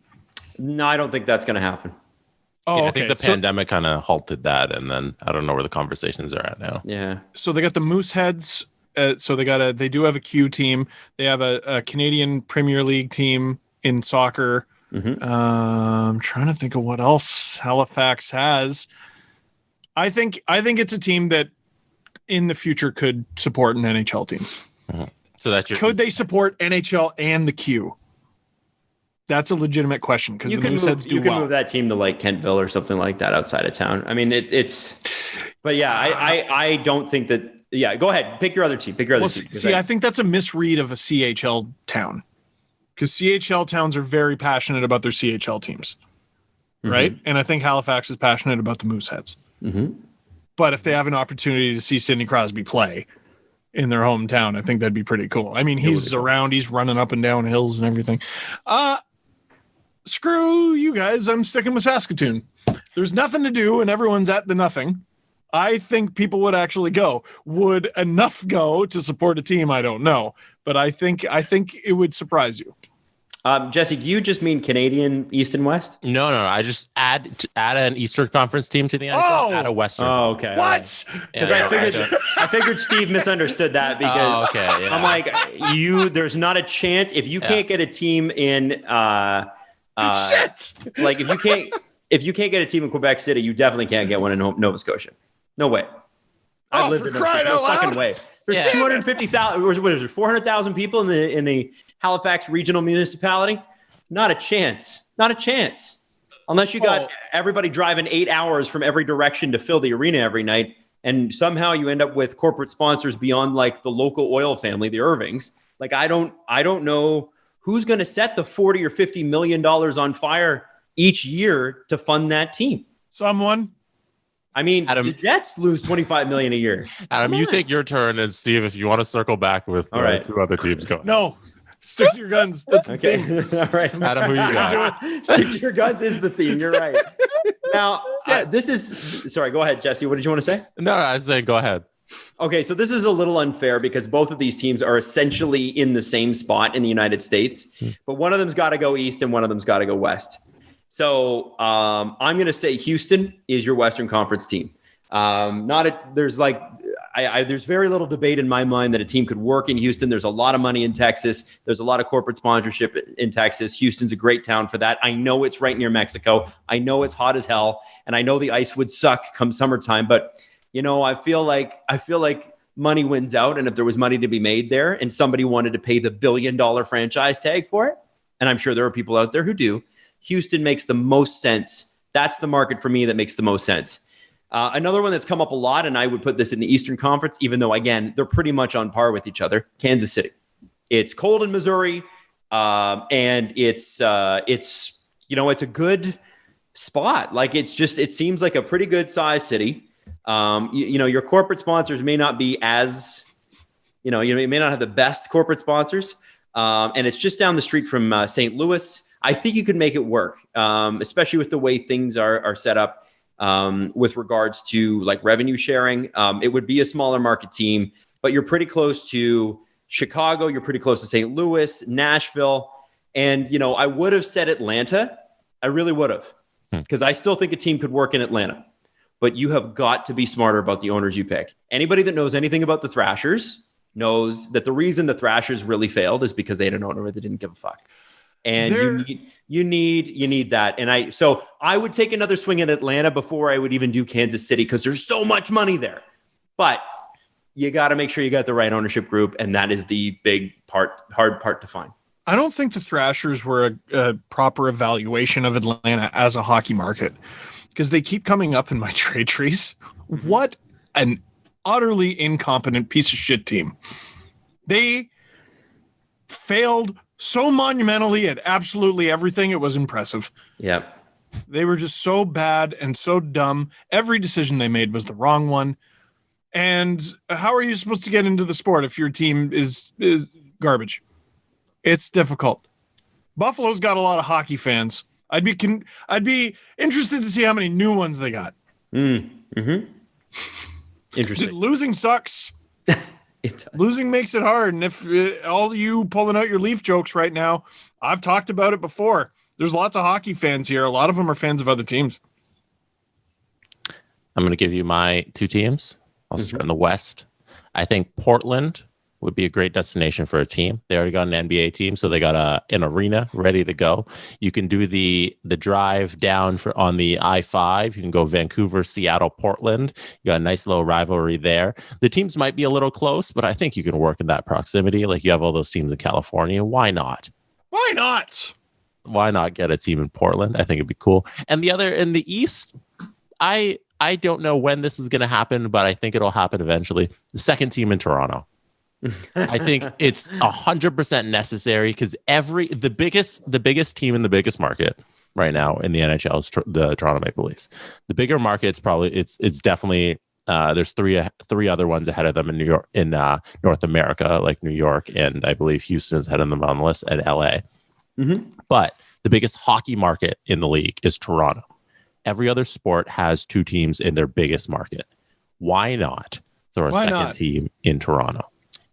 No, I don't think that's going to happen. Oh, Yeah, I okay. think the pandemic kind of halted that, and then I don't know where the conversations are at now. Yeah. So they got the Mooseheads. So they do have a Q team. They have a Canadian Premier League team in soccer. Mm-hmm. I'm trying to think of what else Halifax has. I think it's a team that in the future could support an NHL team. Mm-hmm. So that's your. Could they support NHL and the Q? That's a legitimate question because the Mooseheads do you can well. move that team to like Kentville or something like that outside of town. I mean, it's. But yeah, I don't think that. Yeah, go ahead. Pick your other team. Team. See, I think that's a misread of a CHL town because CHL towns are very passionate about their CHL teams, right? And I think Halifax is passionate about the Mooseheads. Mm-hmm. But if they have an opportunity to see Sidney Crosby play in their hometown, I think that'd be pretty cool. I mean, he's around, he's running up and down hills and everything. Screw you guys. I'm sticking with Saskatoon. There's nothing to do and everyone's at the nothing. I think people would actually go. Would enough go to support a team? I don't know, but I think it would surprise you. Jesse, do you just mean Canadian East and West? No. I just add an Eastern Conference team to the NHL. Oh! Add a Western. Oh, okay. What? Because I figured Steve misunderstood that because I'm like, there's not a chance if you can't get a team in Shit. Like if you can't get a team in Quebec City, you definitely can't get one in Nova Scotia. No way. I've lived in crying no out loud. fucking way. There's 250,000. What is there? 400,000 people in the Halifax regional municipality. Not a chance. Not a chance. Unless you got everybody driving 8 hours from every direction to fill the arena every night, and somehow you end up with corporate sponsors beyond like the local oil family, the Irvings. Like I don't know who's going to set the $40 or $50 million on fire each year to fund that team. Someone. I mean, Adam, the Jets lose $25 million a year. Adam, you take your turn, and Steve, if you want to circle back with two other teams, go. No, stick to your guns. That's the thing. All right. Adam, who you got? Stick to your guns is the theme. You're right. Now, this is sorry. Go ahead, Jesse. What did you want to say? No, I was saying, go ahead. Okay, so this is a little unfair because both of these teams are essentially in the same spot in the United States, but one of them's got to go east and one of them's got to go west. So I'm going to say Houston is your Western Conference team. There's very little debate in my mind that a team could work in Houston. There's a lot of money in Texas. There's a lot of corporate sponsorship in Texas. Houston's a great town for that. I know it's right near Mexico. I know it's hot as hell, and I know the ice would suck come summertime. But I feel like money wins out, and if there was money to be made there, and somebody wanted to pay the $1 billion franchise tag for it, and I'm sure there are people out there who do, Houston makes the most sense. That's the market for me that makes the most sense. Another one that's come up a lot, and I would put this in the Eastern Conference, even though, again, they're pretty much on par with each other, Kansas City. It's cold in Missouri, and it's a good spot. Like, it seems like a pretty good size city. Your corporate sponsors may not be as, you may not have the best corporate sponsors, and it's just down the street from St. Louis. I think you could make it work, especially with the way things are set up with regards to like revenue sharing. It would be a smaller market team, but you're pretty close to Chicago. You're pretty close to St. Louis, Nashville. And, I would have said Atlanta. I really would have, because I still think a team could work in Atlanta. But you have got to be smarter about the owners you pick. Anybody that knows anything about the Thrashers knows that the reason the Thrashers really failed is because they had an owner that didn't give a fuck. And you need that. And I would take another swing at Atlanta before I would even do Kansas City, because there's so much money there. But you got to make sure you got the right ownership group, and that is the hard part to find. I don't think the Thrashers were a proper evaluation of Atlanta as a hockey market, because they keep coming up in my trade trees. What an utterly incompetent piece of shit team. They failed so monumentally at absolutely everything. It was impressive. Yeah. They were just so bad and so dumb. Every decision they made was the wrong one. And how are you supposed to get into the sport if your team is garbage? It's difficult. Buffalo's got a lot of hockey fans. I'd be interested to see how many new ones they got. Mm-hmm. Interesting. Losing sucks. Losing makes it hard. And if all you pulling out your Leaf jokes right now, I've talked about it before. There's lots of hockey fans here. A lot of them are fans of other teams. I'm going to give you my two teams. I'll start in the West. I think Portland would be a great destination for a team. They already got an NBA team, so they got an arena ready to go. You can do the drive down on the I-5. You can go Vancouver, Seattle, Portland. You got a nice little rivalry there. The teams might be a little close, but I think you can work in that proximity. Like, you have all those teams in California. Why not? Why not? Why not get a team in Portland? I think it'd be cool. And the other in the East, I don't know when this is going to happen, but I think it'll happen eventually. The second team in Toronto. I think it's 100% necessary, because the biggest team in the biggest market right now in the NHL is the Toronto Maple Leafs. The bigger market's it's definitely there's three other ones ahead of them in New York, in North America, like New York, and I believe Houston's ahead of them on the list, and LA. Mm-hmm. But the biggest hockey market in the league is Toronto. Every other sport has two teams in their biggest market. Why not throw a second team in Toronto?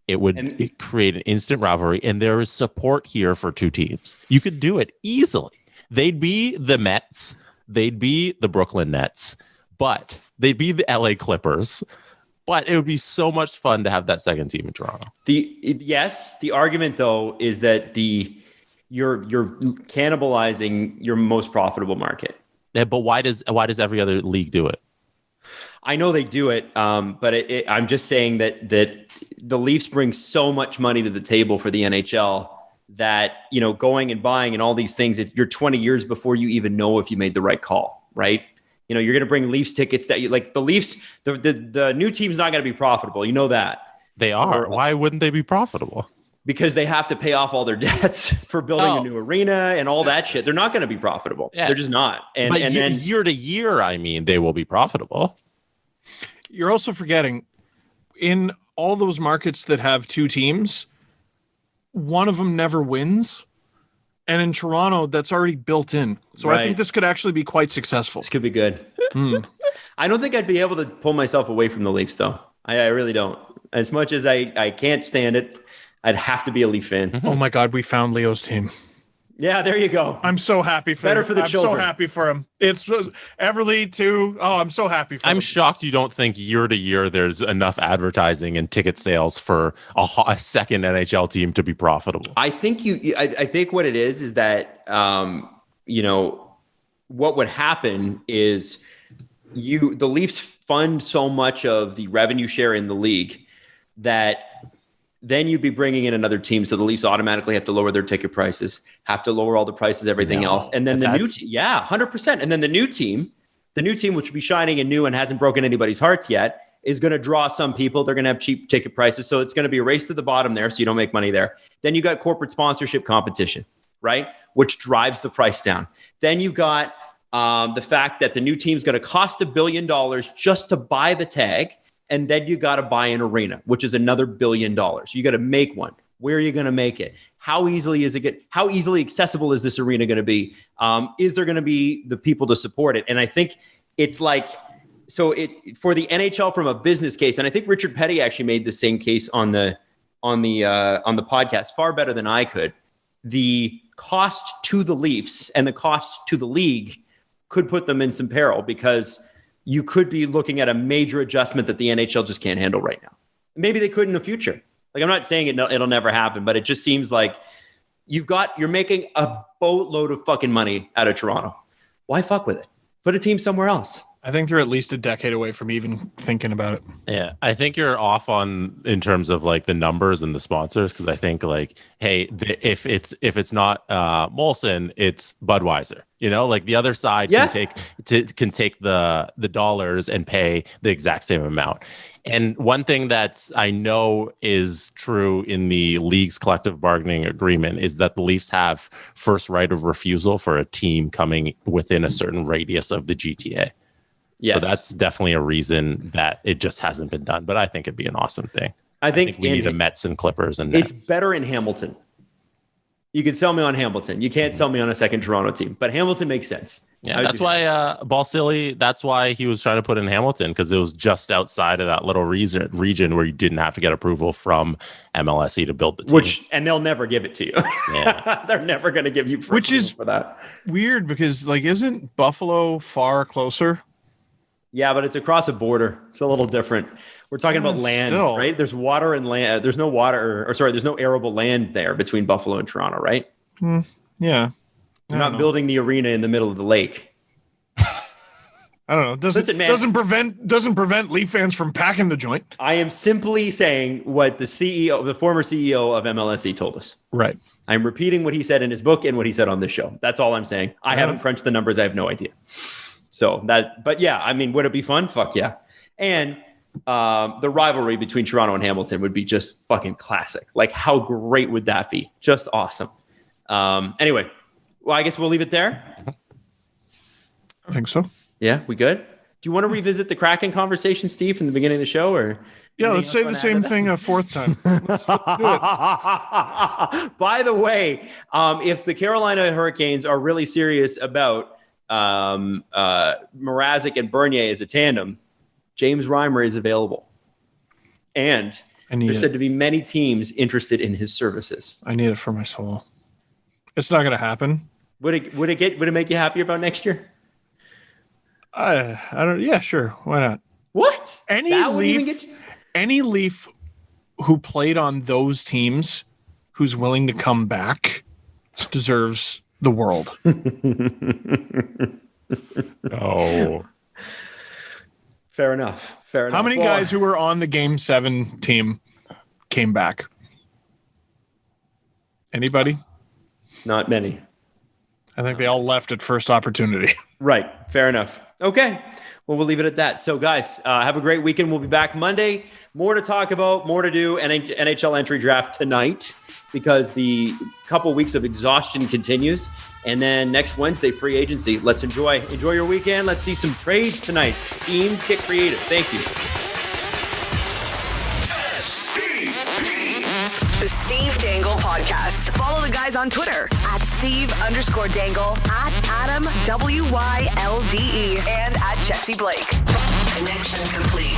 It would create an instant rivalry, and there is support here for two teams. You could do it easily. They'd be the Mets. They'd be the Brooklyn Nets, but they'd be the LA Clippers. But it would be so much fun to have that second team in Toronto. The argument, though, is that you're cannibalizing your most profitable market. Yeah, but why does every other league do it? I know they do it, but I'm just saying that the Leafs bring so much money to the table for the NHL that, you know, going and buying and all these things, you're 20 years before you even know if you made the right call, right? You know, you're going to bring Leafs tickets that you like. The Leafs, the new team's not going to be profitable. You know that. They are. Why wouldn't they be profitable? Because they have to pay off all their debts for building a new arena and all that shit. They're not going to be profitable. Yeah. They're just not. And then year to year, I mean, they will be profitable. You're also forgetting, in all those markets that have two teams, one of them never wins. And in Toronto, that's already built in. So I think this could actually be quite successful. This could be good. I don't think I'd be able to pull myself away from the Leafs, though. I really don't. As much as I can't stand it, I'd have to be a Leaf fan. Oh, my God. We found Leo's team. Yeah, there you go. I'm so happy for Better for the children. I'm so happy for him. It's Everly too. Oh, I'm so happy for him. I'm shocked you don't think year to year there's enough advertising and ticket sales for a second NHL team to be profitable. I think I think what it is that you know, what would happen is the Leafs fund so much of the revenue share in the league that then you'd be bringing in another team. So the Leafs automatically have to lower their ticket prices, have to lower all the prices, everything else. And then the new team, 100%. And then the new team, which will be shining and new and hasn't broken anybody's hearts yet, is going to draw some people. They're going to have cheap ticket prices. So it's going to be a race to the bottom there. So you don't make money there. Then you got corporate sponsorship competition, right? Which drives the price down. Then you got the fact that the new team's going to cost $1 billion just to buy the tag. And then you got to buy an arena, which is another $1 billion. You got to make one. Where are you going to make it? How easily accessible is this arena going to be? Is there going to be the people to support it? And I think it's like, for the NHL from a business case, and I think Richard Petty actually made the same case on the podcast far better than I could. The cost to the Leafs and the cost to the league could put them in some peril because you could be looking at a major adjustment that the NHL just can't handle right now. Maybe they could in the future. Like, I'm not saying it'll never happen, but it just seems like you're making a boatload of fucking money out of Toronto. Why fuck with it? Put a team somewhere else. I think they're at least a decade away from even thinking about it. Yeah, I think you're off in terms of like the numbers and the sponsors, because I think like, hey, if it's not Molson, it's Budweiser. You know, like the other side can take the dollars and pay the exact same amount. And one thing that I know is true in the league's collective bargaining agreement is that the Leafs have first right of refusal for a team coming within a certain radius of the GTA. Yes. So that's definitely a reason that it just hasn't been done. But I think it'd be an awesome thing. I think we need the Mets and Clippers and Nets. It's better in Hamilton. You can sell me on Hamilton. You can't sell me on a second Toronto team, but Hamilton makes sense. Yeah, that's why Balsillie, that's why he was trying to put in Hamilton, because it was just outside of that little region where you didn't have to get approval from MLSE to build the team. And they'll never give it to you. Yeah. They're never going to give you for that. Weird because, like, isn't Buffalo far closer? Yeah, but it's across a border. It's a little different. We're talking about land, right? There's water and land. There's no water, there's no arable land there between Buffalo and Toronto, right? Yeah. You're not building the arena in the middle of the lake. I don't know. Doesn't prevent Leaf fans from packing the joint. I am simply saying what the former CEO of MLSE told us. Right. I'm repeating what he said in his book and what he said on this show. That's all I'm saying. I haven't crunched the numbers. I have no idea. But yeah, I mean, would it be fun? Fuck yeah. And the rivalry between Toronto and Hamilton would be just fucking classic. Like, how great would that be? Just awesome. Anyway, well, I guess we'll leave it there. I think so. Yeah, we good? Do you want to revisit the Kraken conversation, Steve, from the beginning of the show? Or yeah, let's say the same thing a fourth time. Let's do it. By the way, if the Carolina Hurricanes are really serious about Mrazek and Bernier as a tandem, James Reimer is available. And there's said to be many teams interested in his services. I need it for my soul. It's not going to happen. Would it make you happier about next year? I don't. Yeah, sure. Why not? What? Any Leaf who played on those teams who's willing to come back deserves the world. Oh. Fair enough. How many guys who were on the Game 7 team came back? Anybody? Not many. I think they all left at first opportunity. Right. Fair enough. Okay. Well, we'll leave it at that. So, guys, have a great weekend. We'll be back Monday. More to talk about, more to do, and NHL entry draft tonight because the couple weeks of exhaustion continues. And then next Wednesday, free agency. Let's enjoy your weekend. Let's see some trades tonight. Teams, get creative. Thank you. The Steve Dangle Podcast. Follow the guys on Twitter at Steve_Dangle, at Adam WYLDE, and at Jesse Blake. Connection complete.